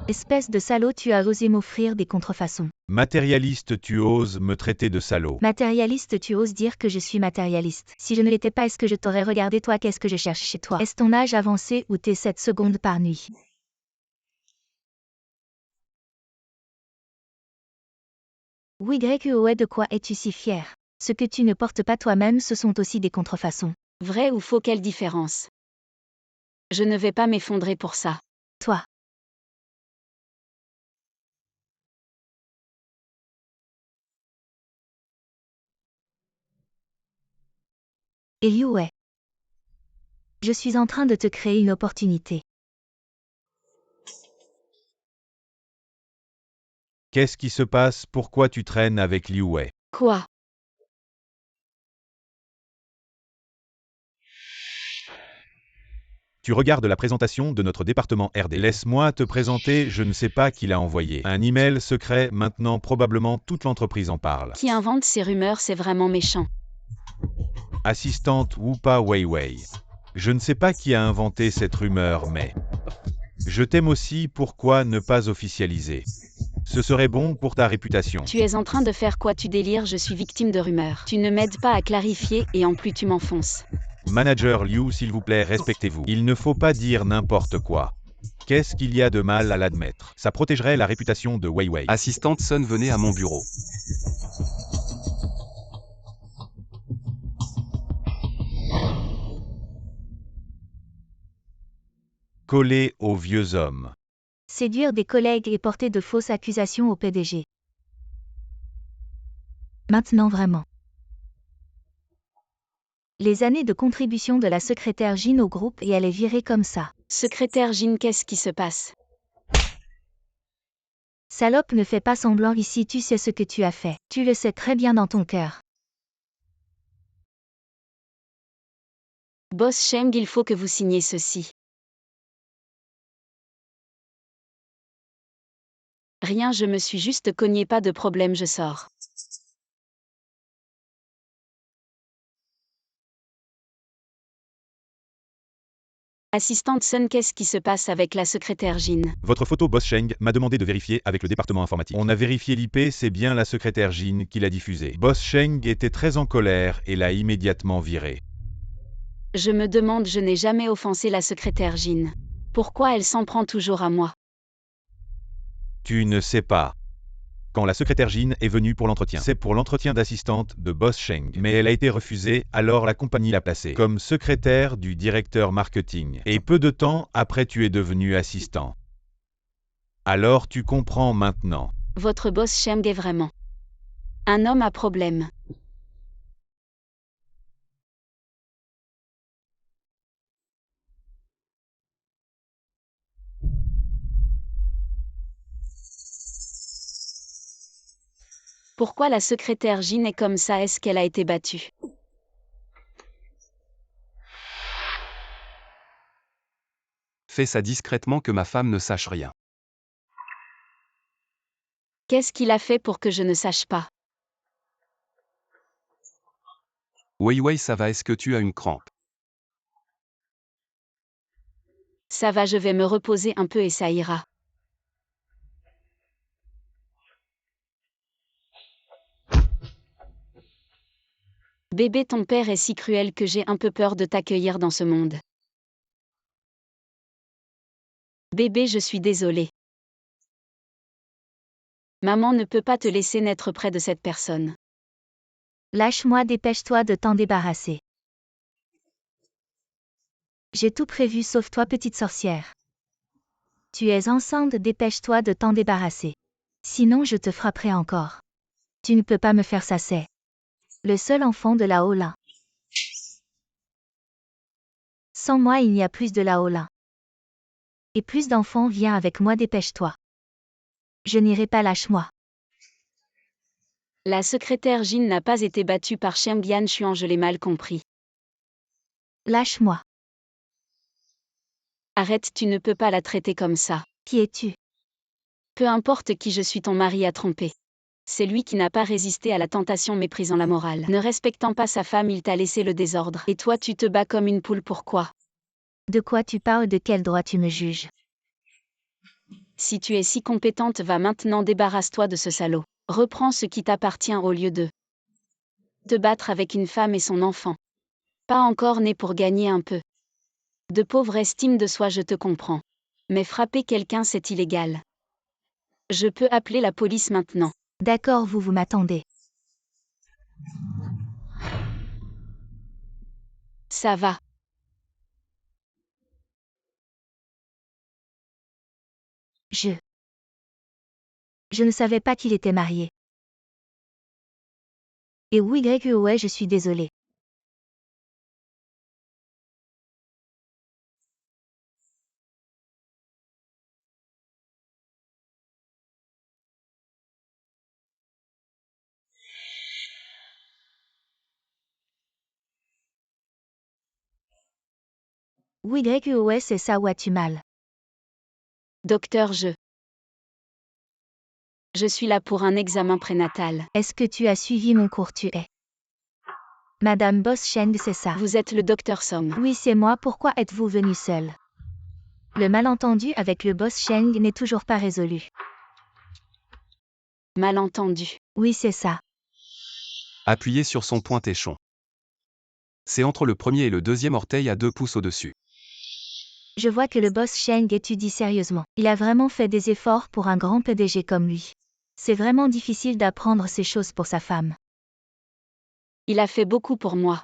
Espèce de salaud, tu as osé m'offrir des contrefaçons. Matérialiste, tu oses me traiter de salaud. Matérialiste, tu oses dire que je suis matérialiste. Si je ne l'étais pas, est-ce que je t'aurais regardé? Toi, qu'est-ce que je cherche chez toi? Est-ce ton âge avancé ou tes 7 secondes par nuit? YUOE, de quoi es-tu si fier? Ce que tu ne portes pas toi-même, ce sont aussi des contrefaçons. Vrai ou faux, quelle différence? Je ne vais pas m'effondrer pour ça. Toi. Et YUOE. Je suis en train de te créer une opportunité. Qu'est-ce qui se passe? Pourquoi tu traînes avec Liu Wei? Quoi? Tu regardes la présentation de notre département RD. Laisse-moi te présenter, je ne sais pas qui l'a envoyé. Un email secret, maintenant probablement toute l'entreprise en parle. Qui invente ces rumeurs, c'est vraiment méchant. Assistante Wupa Weiwei. Je ne sais pas qui a inventé cette rumeur, mais... Je t'aime aussi, pourquoi ne pas officialiser? Ce serait bon pour ta réputation. Tu es en train de faire quoi? Tu délires, je suis victime de rumeurs. Tu ne m'aides pas à clarifier et en plus tu m'enfonces. Manager Liu, s'il vous plaît, respectez-vous. Il ne faut pas dire n'importe quoi. Qu'est-ce qu'il y a de mal à l'admettre? Ça protégerait la réputation de Weiwei. Assistante Sun, venez à mon bureau. Collé aux vieux hommes. Séduire des collègues et porter de fausses accusations au PDG. Maintenant vraiment. Les années de contribution de la secrétaire Jean au groupe et elle est virée comme ça. Secrétaire Jean, qu'est-ce qui se passe? Salope, ne fais pas semblant ici, tu sais ce que tu as fait. Tu le sais très bien dans ton cœur. Boss Cheng, il faut que vous signiez ceci. Rien, je me suis juste cogné, pas de problème, je sors. Assistante Sun, qu'est-ce qui se passe avec la secrétaire Jean? Votre photo Boss Sheng m'a demandé de vérifier avec le département informatique. On a vérifié l'IP, c'est bien la secrétaire Jean qui l'a diffusé. Boss Sheng était très en colère et l'a immédiatement viré. Je me demande, je n'ai jamais offensé la secrétaire Jean. Pourquoi elle s'en prend toujours à moi? Tu ne sais pas. Quand la secrétaire Jean est venue pour l'entretien, c'est pour l'entretien d'assistante de Boss Sheng, mais elle a été refusée, alors la compagnie l'a placée comme secrétaire du directeur marketing. Et peu de temps après, tu es devenu assistant. Alors tu comprends maintenant. Votre boss Sheng est vraiment un homme à problème. Pourquoi la secrétaire Jean est comme ça? Est-ce qu'elle a été battue? Fais ça discrètement que ma femme ne sache rien. Qu'est-ce qu'il a fait pour que je ne sache pas? Oui, ça va, est-ce que tu as une crampe? Ça va, je vais me reposer un peu et ça ira. Bébé, ton père est si cruel que j'ai un peu peur de t'accueillir dans ce monde. Bébé, je suis désolée. Maman ne peut pas te laisser naître près de cette personne. Lâche-moi, dépêche-toi de t'en débarrasser. J'ai tout prévu sauf toi, petite sorcière. Tu es enceinte, dépêche-toi de t'en débarrasser. Sinon je te frapperai encore. Tu ne peux pas me faire ça, c'est le seul enfant de la Hola. Sans moi il n'y a plus de la Hola. Et plus d'enfants, viens avec moi, dépêche-toi. Je n'irai pas, lâche-moi. La secrétaire Jean n'a pas été battue par Xiangyan Xuan, je l'ai mal compris. Lâche-moi. Arrête, tu ne peux pas la traiter comme ça. Qui es-tu? Peu importe qui je suis, ton mari a trompé. C'est lui qui n'a pas résisté à la tentation, méprisant la morale. Ne respectant pas sa femme, il t'a laissé le désordre. Et toi tu te bats comme une poule, pourquoi? De quoi tu parles? De quel droit tu me juges? Si tu es si compétente, va maintenant, débarrasse-toi de ce salaud. Reprends ce qui t'appartient au lieu de te battre avec une femme et son enfant. Pas encore né pour gagner un peu de pauvre estime de soi, je te comprends. Mais frapper quelqu'un, c'est illégal. Je peux appeler la police maintenant. D'accord, vous m'attendez. Ça va. Je ne savais pas qu'il était marié. Et oui, ouais, je suis désolée. Oui, ouais, c'est ça, ou as-tu mal? Docteur, je suis là pour un examen prénatal. Est-ce que tu as suivi mon cours? Tu es Madame Boss Sheng, c'est ça? Vous êtes le docteur Song. Oui, c'est moi, pourquoi êtes-vous venu seul? Le malentendu avec le boss Sheng n'est toujours pas résolu. Malentendu. Oui, c'est ça. Appuyez sur son pointéchon. C'est entre le premier et le deuxième orteil à 2 pouces au-dessus. Je vois que le boss Sheng étudie sérieusement. Il a vraiment fait des efforts pour un grand PDG comme lui. C'est vraiment difficile d'apprendre ces choses pour sa femme. Il a fait beaucoup pour moi.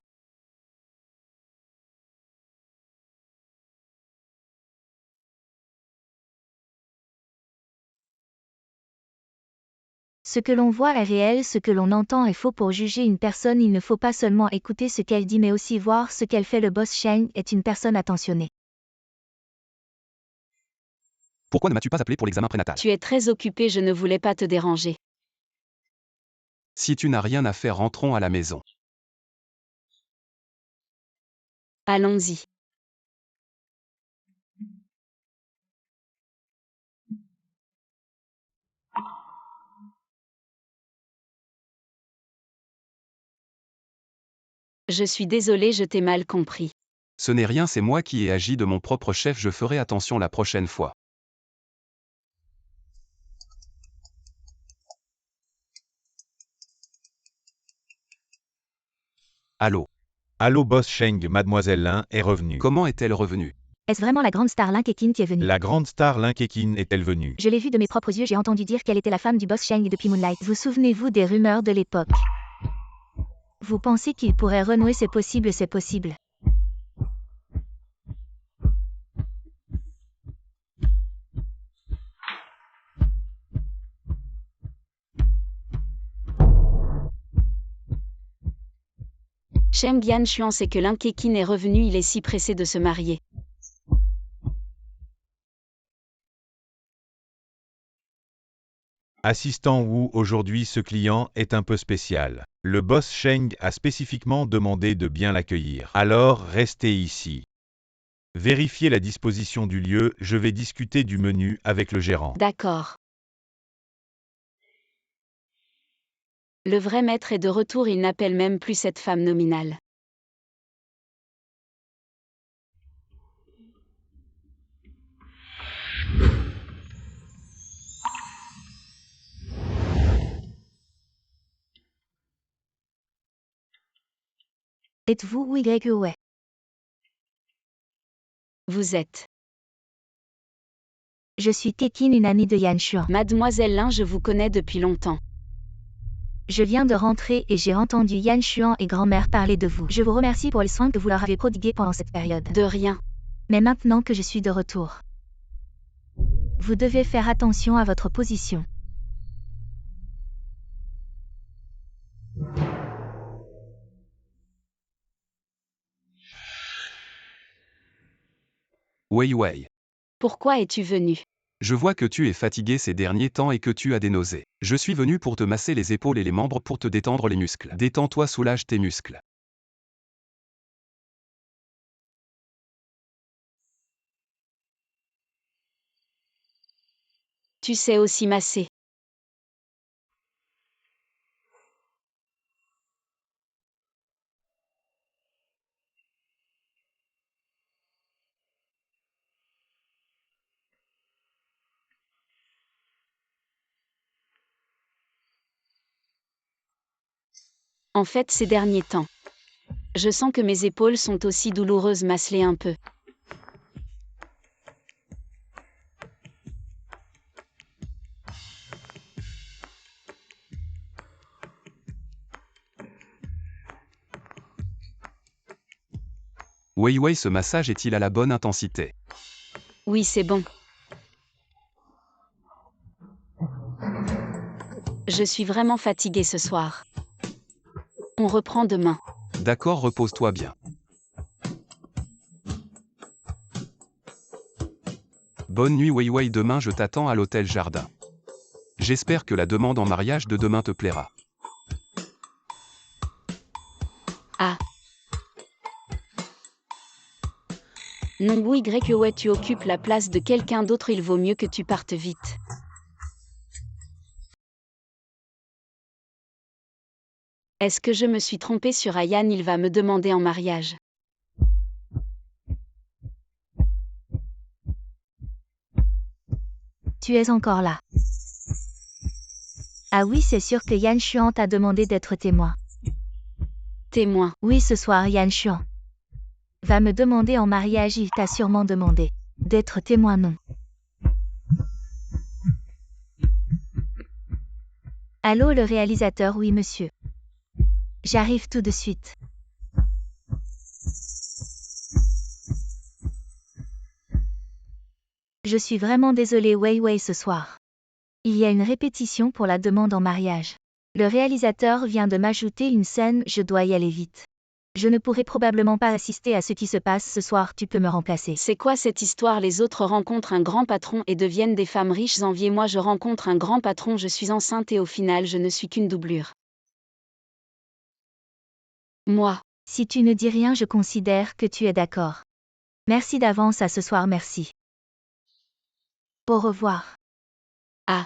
Ce que l'on voit est réel, ce que l'on entend est faux. Pour juger une personne, il ne faut pas seulement écouter ce qu'elle dit mais aussi voir ce qu'elle fait. Le boss Sheng est une personne attentionnée. Pourquoi ne m'as-tu pas appelé pour l'examen prénatal? Tu es très occupé, je ne voulais pas te déranger. Si tu n'as rien à faire, rentrons à la maison. Allons-y. Je suis désolée, je t'ai mal compris. Ce n'est rien, c'est moi qui ai agi de mon propre chef, je ferai attention la prochaine fois. Allô? Allô boss Sheng, mademoiselle Lin est revenue. Comment est-elle revenue? Est-ce vraiment la grande star Lin Keqin qui est venue? La grande star Lin Keqin est-elle venue? Je l'ai vue de mes propres yeux, j'ai entendu dire qu'elle était la femme du boss Sheng depuis Moonlight. Vous souvenez-vous des rumeurs de l'époque? Vous pensez qu'il pourrait renouer? C'est possible, c'est possible. Sheng Yanshuan sait que Lin Keqin est revenu, il est si pressé de se marier. Assistant Wu, aujourd'hui ce client est un peu spécial. Le boss Sheng a spécifiquement demandé de bien l'accueillir. Alors restez ici. Vérifiez la disposition du lieu, je vais discuter du menu avec le gérant. D'accord. Le vrai maître est de retour, il n'appelle même plus cette femme nominale. Êtes-vous ou ouais? Vous êtes. Je suis Keqin, une amie de Yanshuan. Mademoiselle Lin, je vous connais depuis longtemps. Je viens de rentrer et j'ai entendu Yanshuan et grand-mère parler de vous. Je vous remercie pour les soins que vous leur avez prodigués pendant cette période. De rien. Mais maintenant que je suis de retour, vous devez faire attention à votre position. Wei Wei. Pourquoi es-tu venu? Je vois que tu es fatigué ces derniers temps et que tu as des nausées. Je suis venu pour te masser les épaules et les membres pour te détendre les muscles. Détends-toi, soulage tes muscles. Tu sais aussi masser. En fait, ces derniers temps, je sens que mes épaules sont aussi douloureuses, masse-les un peu. Wei Wei, ce massage est-il à la bonne intensité? Oui, c'est bon. Je suis vraiment fatiguée ce soir. On reprend demain. D'accord, repose-toi bien. Bonne nuit Wei Wei, demain je t'attends à l'hôtel Jardin. J'espère que la demande en mariage de demain te plaira. Ah. Non, oui, ouais, tu occupes la place de quelqu'un d'autre, il vaut mieux que tu partes vite. Est-ce que je me suis trompée sur Ayan, il va me demander en mariage. Tu es encore là. Ah oui, c'est sûr que Yanshuan t'a demandé d'être témoin. Témoin. Oui, ce soir Yanshuan va me demander en mariage, il t'a sûrement demandé d'être témoin, non? Allô, le réalisateur? Oui, monsieur. J'arrive tout de suite. Je suis vraiment désolée Wei Wei, ce soir. Il y a une répétition pour la demande en mariage. Le réalisateur vient de m'ajouter une scène, je dois y aller vite. Je ne pourrai probablement pas assister à ce qui se passe ce soir, tu peux me remplacer. C'est quoi cette histoire? Les autres rencontrent un grand patron et deviennent des femmes riches enviées. Moi je rencontre un grand patron, je suis enceinte et au final je ne suis qu'une doublure. Moi. Si tu ne dis rien, je considère que tu es d'accord. Merci d'avance, à ce soir, merci. Au revoir. Ah.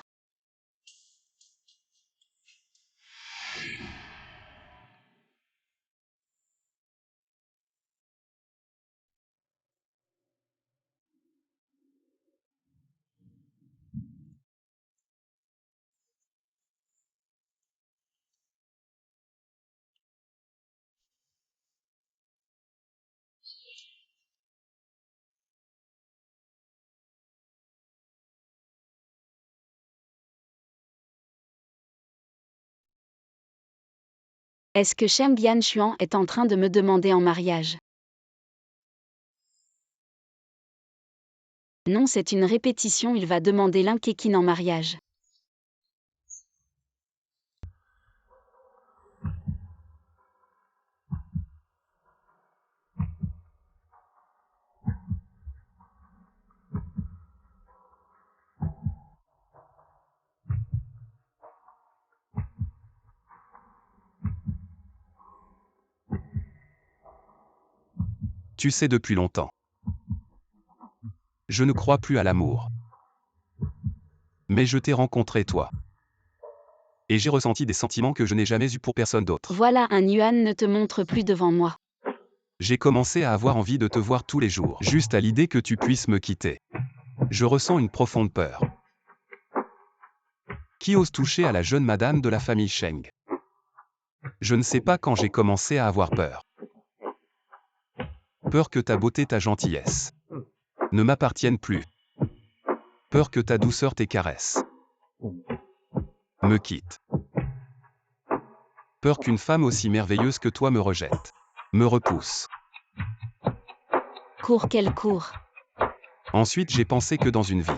Est-ce que Shem Yan Xuan est en train de me demander en mariage? Non, c'est une répétition, il va demander Lin Keqin en mariage. Tu sais depuis longtemps. Je ne crois plus à l'amour. Mais je t'ai rencontré toi. Et j'ai ressenti des sentiments que je n'ai jamais eus pour personne d'autre. Voilà, un Yuan ne te montre plus devant moi. J'ai commencé à avoir envie de te voir tous les jours, juste à l'idée que tu puisses me quitter. Je ressens une profonde peur. Qui ose toucher à la jeune madame de la famille Sheng? Je ne sais pas quand j'ai commencé à avoir peur. Peur que ta beauté, ta gentillesse ne m'appartiennent plus. Peur que ta douceur, tes caresses me quittent. Peur qu'une femme aussi merveilleuse que toi me rejette, me repousse. Cours, quelle cours. Ensuite, j'ai pensé que dans une vie,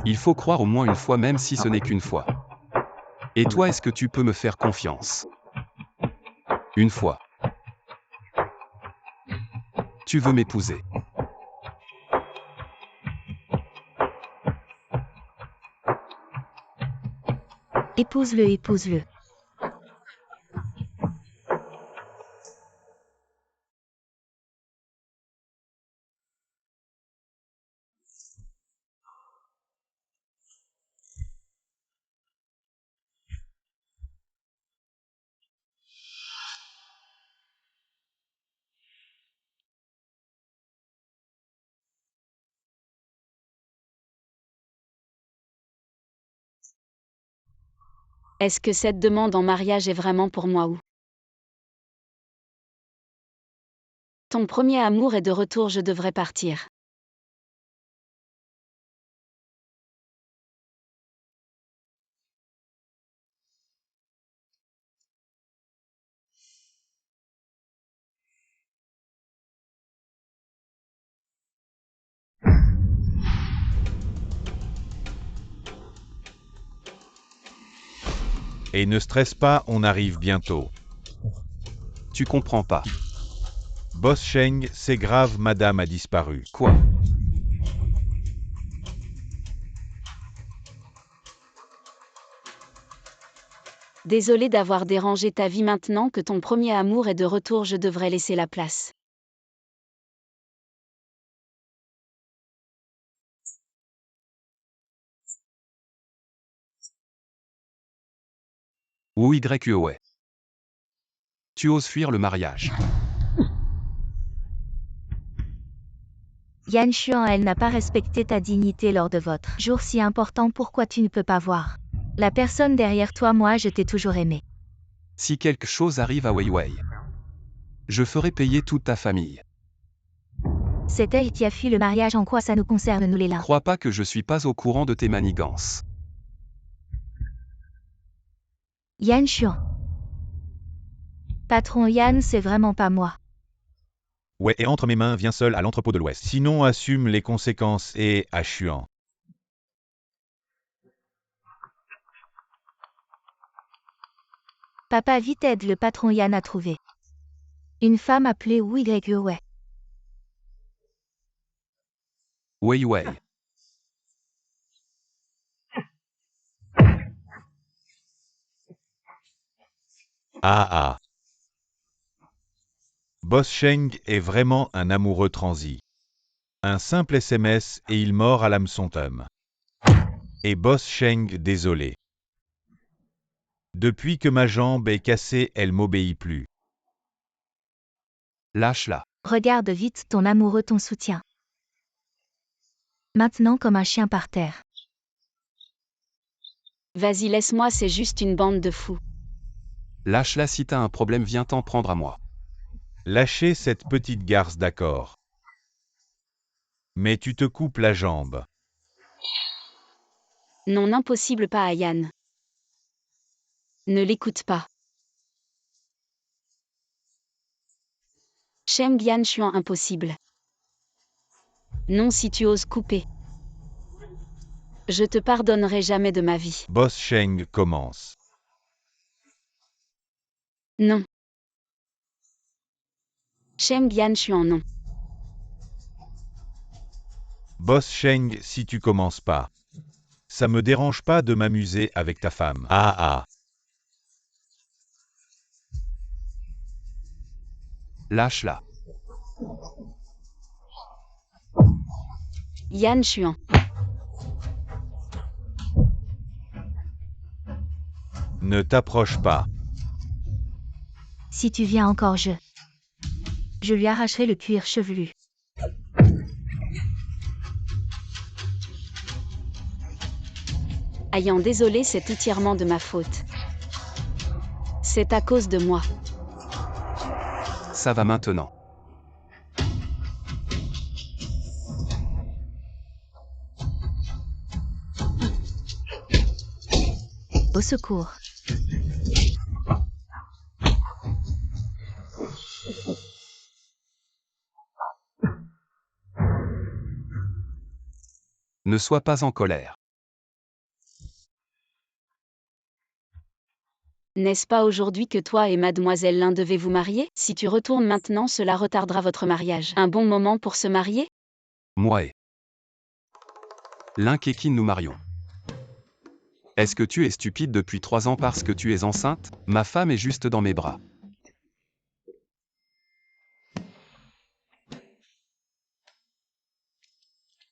il faut croire au moins une fois, même si ce n'est qu'une fois. Et toi, est-ce que tu peux me faire confiance? Une fois. Tu veux m'épouser? Épouse-le, épouse-le. Est-ce que cette demande en mariage est vraiment pour moi ou? Ton premier amour est de retour, je devrais partir. Et ne stresse pas, on arrive bientôt. Tu comprends pas. Boss Sheng, c'est grave, madame a disparu. Quoi? Désolé d'avoir dérangé ta vie, maintenant que ton premier amour est de retour, je devrais laisser la place. Ou ouais. Tu oses fuir le mariage. Yan Xuan, elle n'a pas respecté ta dignité lors de votre jour si important, pourquoi tu ne peux pas voir la personne derrière toi? Moi, je t'ai toujours aimé. Si quelque chose arrive à Weiwei, je ferai payer toute ta famille. C'est elle qui a fui le mariage, en quoi ça nous concerne, nous les lins? Crois pas que je suis pas au courant de tes manigances. Yan Xuan. Patron Yan, c'est vraiment pas moi. Ouais, et entre mes mains, viens seul à l'entrepôt de l'Ouest. Sinon, assume les conséquences et à Xuan. Papa, vite aide le patron Yan à trouver une femme appelée Wu Yue. Weiwei. Ah ah. Boss Sheng est vraiment un amoureux transi. Un simple SMS et il mord à l'hameçon Tom. Et Boss Sheng, désolé. Depuis que ma jambe est cassée, elle m'obéit plus. Lâche-la. Regarde vite ton amoureux, ton soutien. Maintenant comme un chien par terre. Vas-y, laisse-moi, c'est juste une bande de fous. Lâche-la, si t'as un problème, viens t'en prendre à moi. Lâchez cette petite garce, d'accord. Mais tu te coupes la jambe. Non, impossible, pas à Yan. Ne l'écoute pas. Sheng Yan Xuan impossible. Non si tu oses couper. Je te pardonnerai jamais de ma vie. Boss Sheng commence. Non. Sheng Yan Xuan non. Boss Sheng, si tu commences pas. Ça me dérange pas de m'amuser avec ta femme. Ah ah. Lâche-la. Yan Xuan. Ne t'approche pas. Si tu viens encore, je lui arracherai le cuir chevelu. Ayant désolé cet étirement de ma faute. C'est à cause de moi. Ça va maintenant. Au secours. Ne sois pas en colère. N'est-ce pas aujourd'hui que toi et mademoiselle Lin devez vous marier? Si tu retournes maintenant, cela retardera votre mariage. Un bon moment pour se marier? Moi et Lin Keqin nous marions. Est-ce que tu es stupide depuis 3 ans parce que tu es enceinte? Ma femme est juste dans mes bras.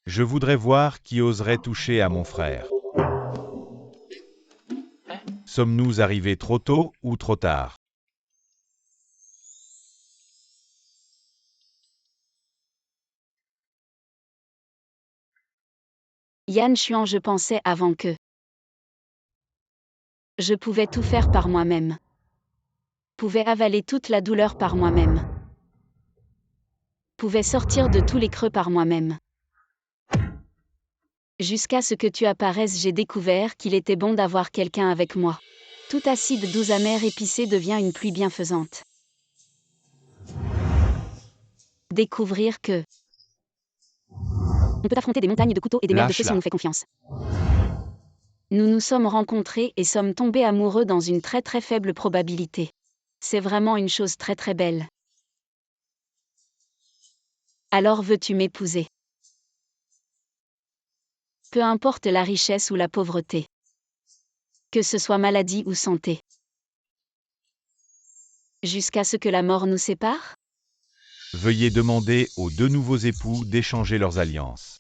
Je voudrais voir qui oserait toucher à mon frère. Sommes-nous arrivés trop tôt ou trop tard? Yan Xuan, je pensais avant que je pouvais tout faire par moi-même. Pouvais avaler toute la douleur par moi-même. Pouvais sortir de tous les creux par moi-même. Jusqu'à ce que tu apparaisses, j'ai découvert qu'il était bon d'avoir quelqu'un avec moi. Tout acide doux amer épicé devient une pluie bienfaisante. Découvrir que on peut affronter des montagnes de couteaux et des mers de feu si on nous fait confiance. Nous nous sommes rencontrés et sommes tombés amoureux dans une très très faible probabilité. C'est vraiment une chose très très belle. Alors veux-tu m'épouser? Peu importe la richesse ou la pauvreté. Que ce soit maladie ou santé. Jusqu'à ce que la mort nous sépare? Veuillez demander aux 2 nouveaux époux d'échanger leurs alliances.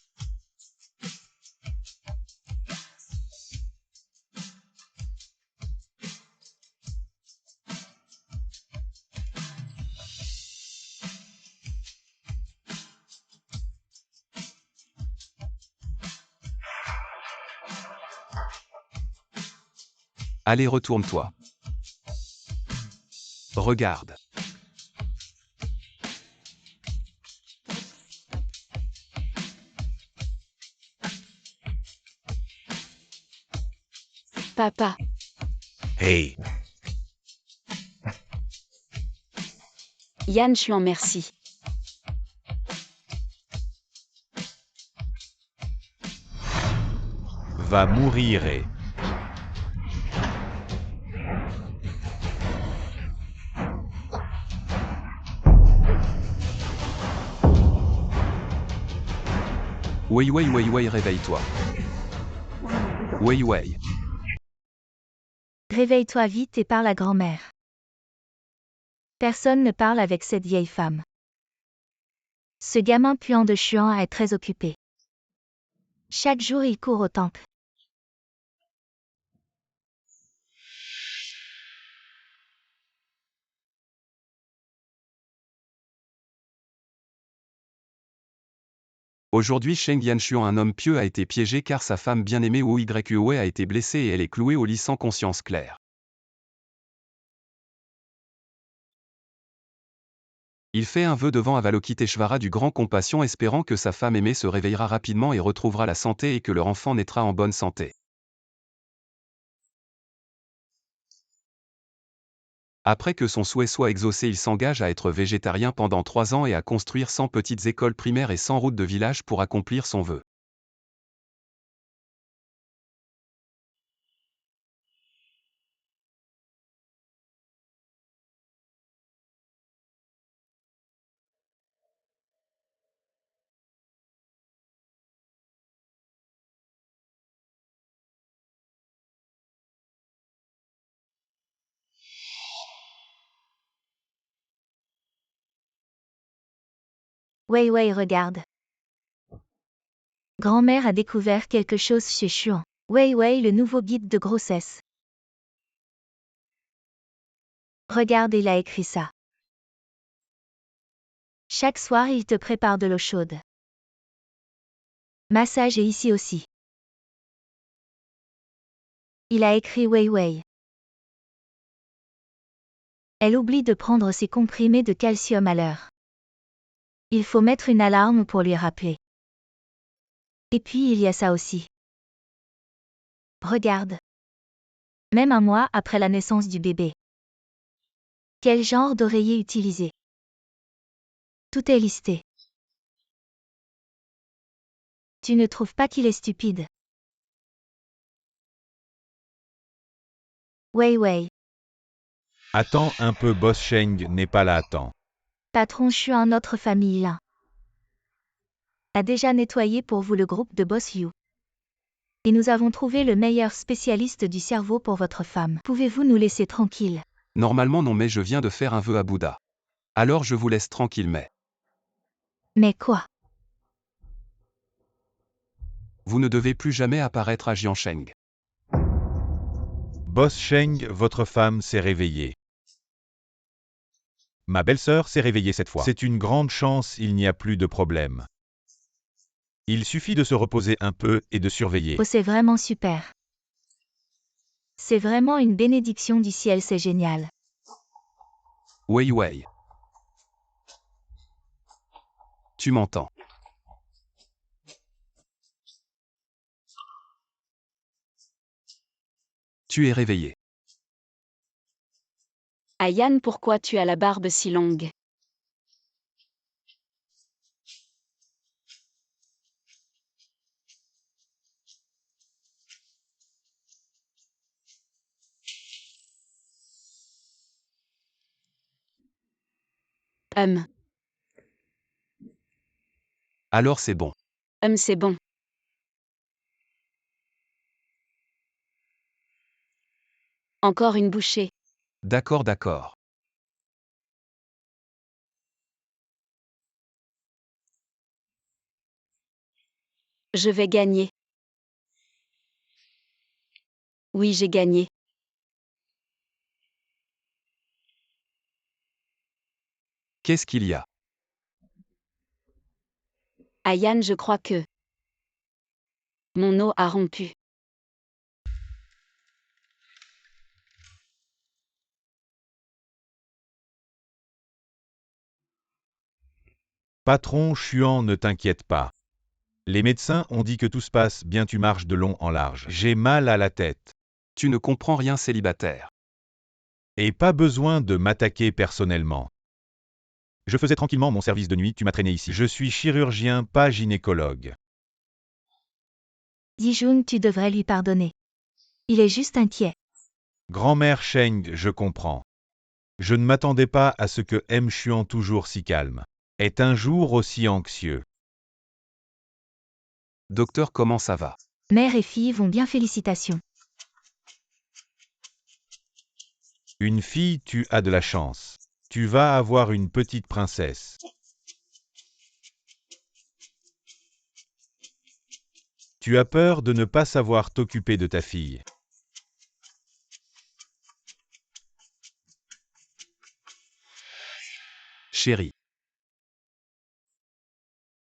Allez, retourne-toi. Regarde. Papa. Hey! Yan Xuan, merci. Va mourir et... Wei Wei Wei Wei, réveille-toi. Wei Wei. Réveille-toi vite et parle à grand-mère. Personne ne parle avec cette vieille femme. Ce gamin puant de Xuan est très occupé. Chaque jour il court au temple. Aujourd'hui, Sheng Yanxuan, un homme pieux, a été piégé car sa femme bien-aimée Wu Yue a été blessée et elle est clouée au lit sans conscience claire. Il fait un vœu devant Avalokiteshvara du grand compassion, espérant que sa femme aimée se réveillera rapidement et retrouvera la santé et que leur enfant naîtra en bonne santé. Après que son souhait soit exaucé, il s'engage à être végétarien pendant 3 ans et à construire 100 petites écoles primaires et 100 routes de village pour accomplir son vœu. Wei Wei regarde. Grand-mère a découvert quelque chose chez Xuan. Wei Wei, le nouveau guide de grossesse. Regarde, il a écrit ça. Chaque soir, il te prépare de l'eau chaude. Massage est ici aussi. Il a écrit Wei Wei. Elle oublie de prendre ses comprimés de calcium à l'heure. Il faut mettre une alarme pour lui rappeler. Et puis il y a ça aussi. Regarde. Même un mois après la naissance du bébé. Quel genre d'oreiller utiliser? Tout est listé. Tu ne trouves pas qu'il est stupide? Wei Wei. Attends un peu, Boss Sheng n'est pas là, attends. Patron Xuan, notre famille là. A déjà nettoyé pour vous le groupe de Boss You. Et nous avons trouvé le meilleur spécialiste du cerveau pour votre femme. Pouvez-vous nous laisser tranquille? Normalement non, mais je viens de faire un vœu à Bouddha. Alors je vous laisse tranquille, mais Mais quoi? vous ne devez plus jamais apparaître à Jiansheng. Boss Sheng, votre femme s'est réveillée. Ma belle-sœur s'est réveillée cette fois. C'est une grande chance, il n'y a plus de problème. Il suffit de se reposer un peu et de surveiller. Oh, c'est vraiment super. C'est vraiment une bénédiction du ciel, c'est génial. Wei Wei. Tu m'entends? Tu es réveillé. Ayan, pourquoi tu as la barbe si longue? Alors c'est bon. C'est bon. Encore une bouchée. D'accord, d'accord. Je vais gagner. Oui, j'ai gagné. Qu'est-ce qu'il y a? Ayan, je crois que mon eau a rompu. Patron Xuan, ne t'inquiète pas. Les médecins ont dit que tout se passe bien, tu marches de long en large. J'ai mal à la tête. Tu ne comprends rien, célibataire. Et pas besoin de m'attaquer personnellement. Je faisais tranquillement mon service de nuit, tu m'as traîné ici. Je suis chirurgien, pas gynécologue. Dijun, tu devrais lui pardonner. Il est juste inquiet. Grand-mère Sheng, je comprends. Je ne m'attendais pas à ce que M. Xuan, toujours si calme, est un jour aussi anxieux. Docteur, comment ça va? Mère et fille vont bien, félicitations. Une fille, tu as de la chance. Tu vas avoir une petite princesse. Tu as peur de ne pas savoir t'occuper de ta fille. Chérie.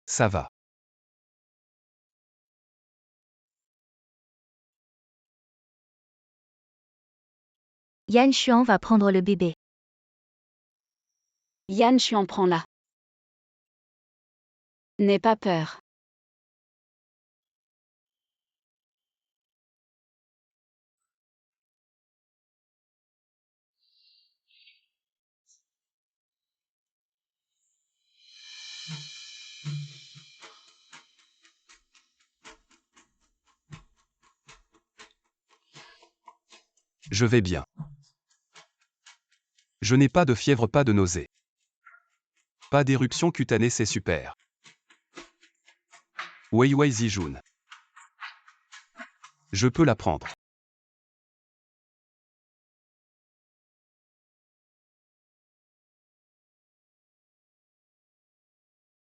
Ça va. Yan Xuan va prendre le bébé. Yann, je en prends là. N'aie pas peur. Je vais bien. Je n'ai pas de fièvre, pas de nausée. Pas d'éruption cutanée, c'est super. Wei Wei Zijun. Je peux la prendre.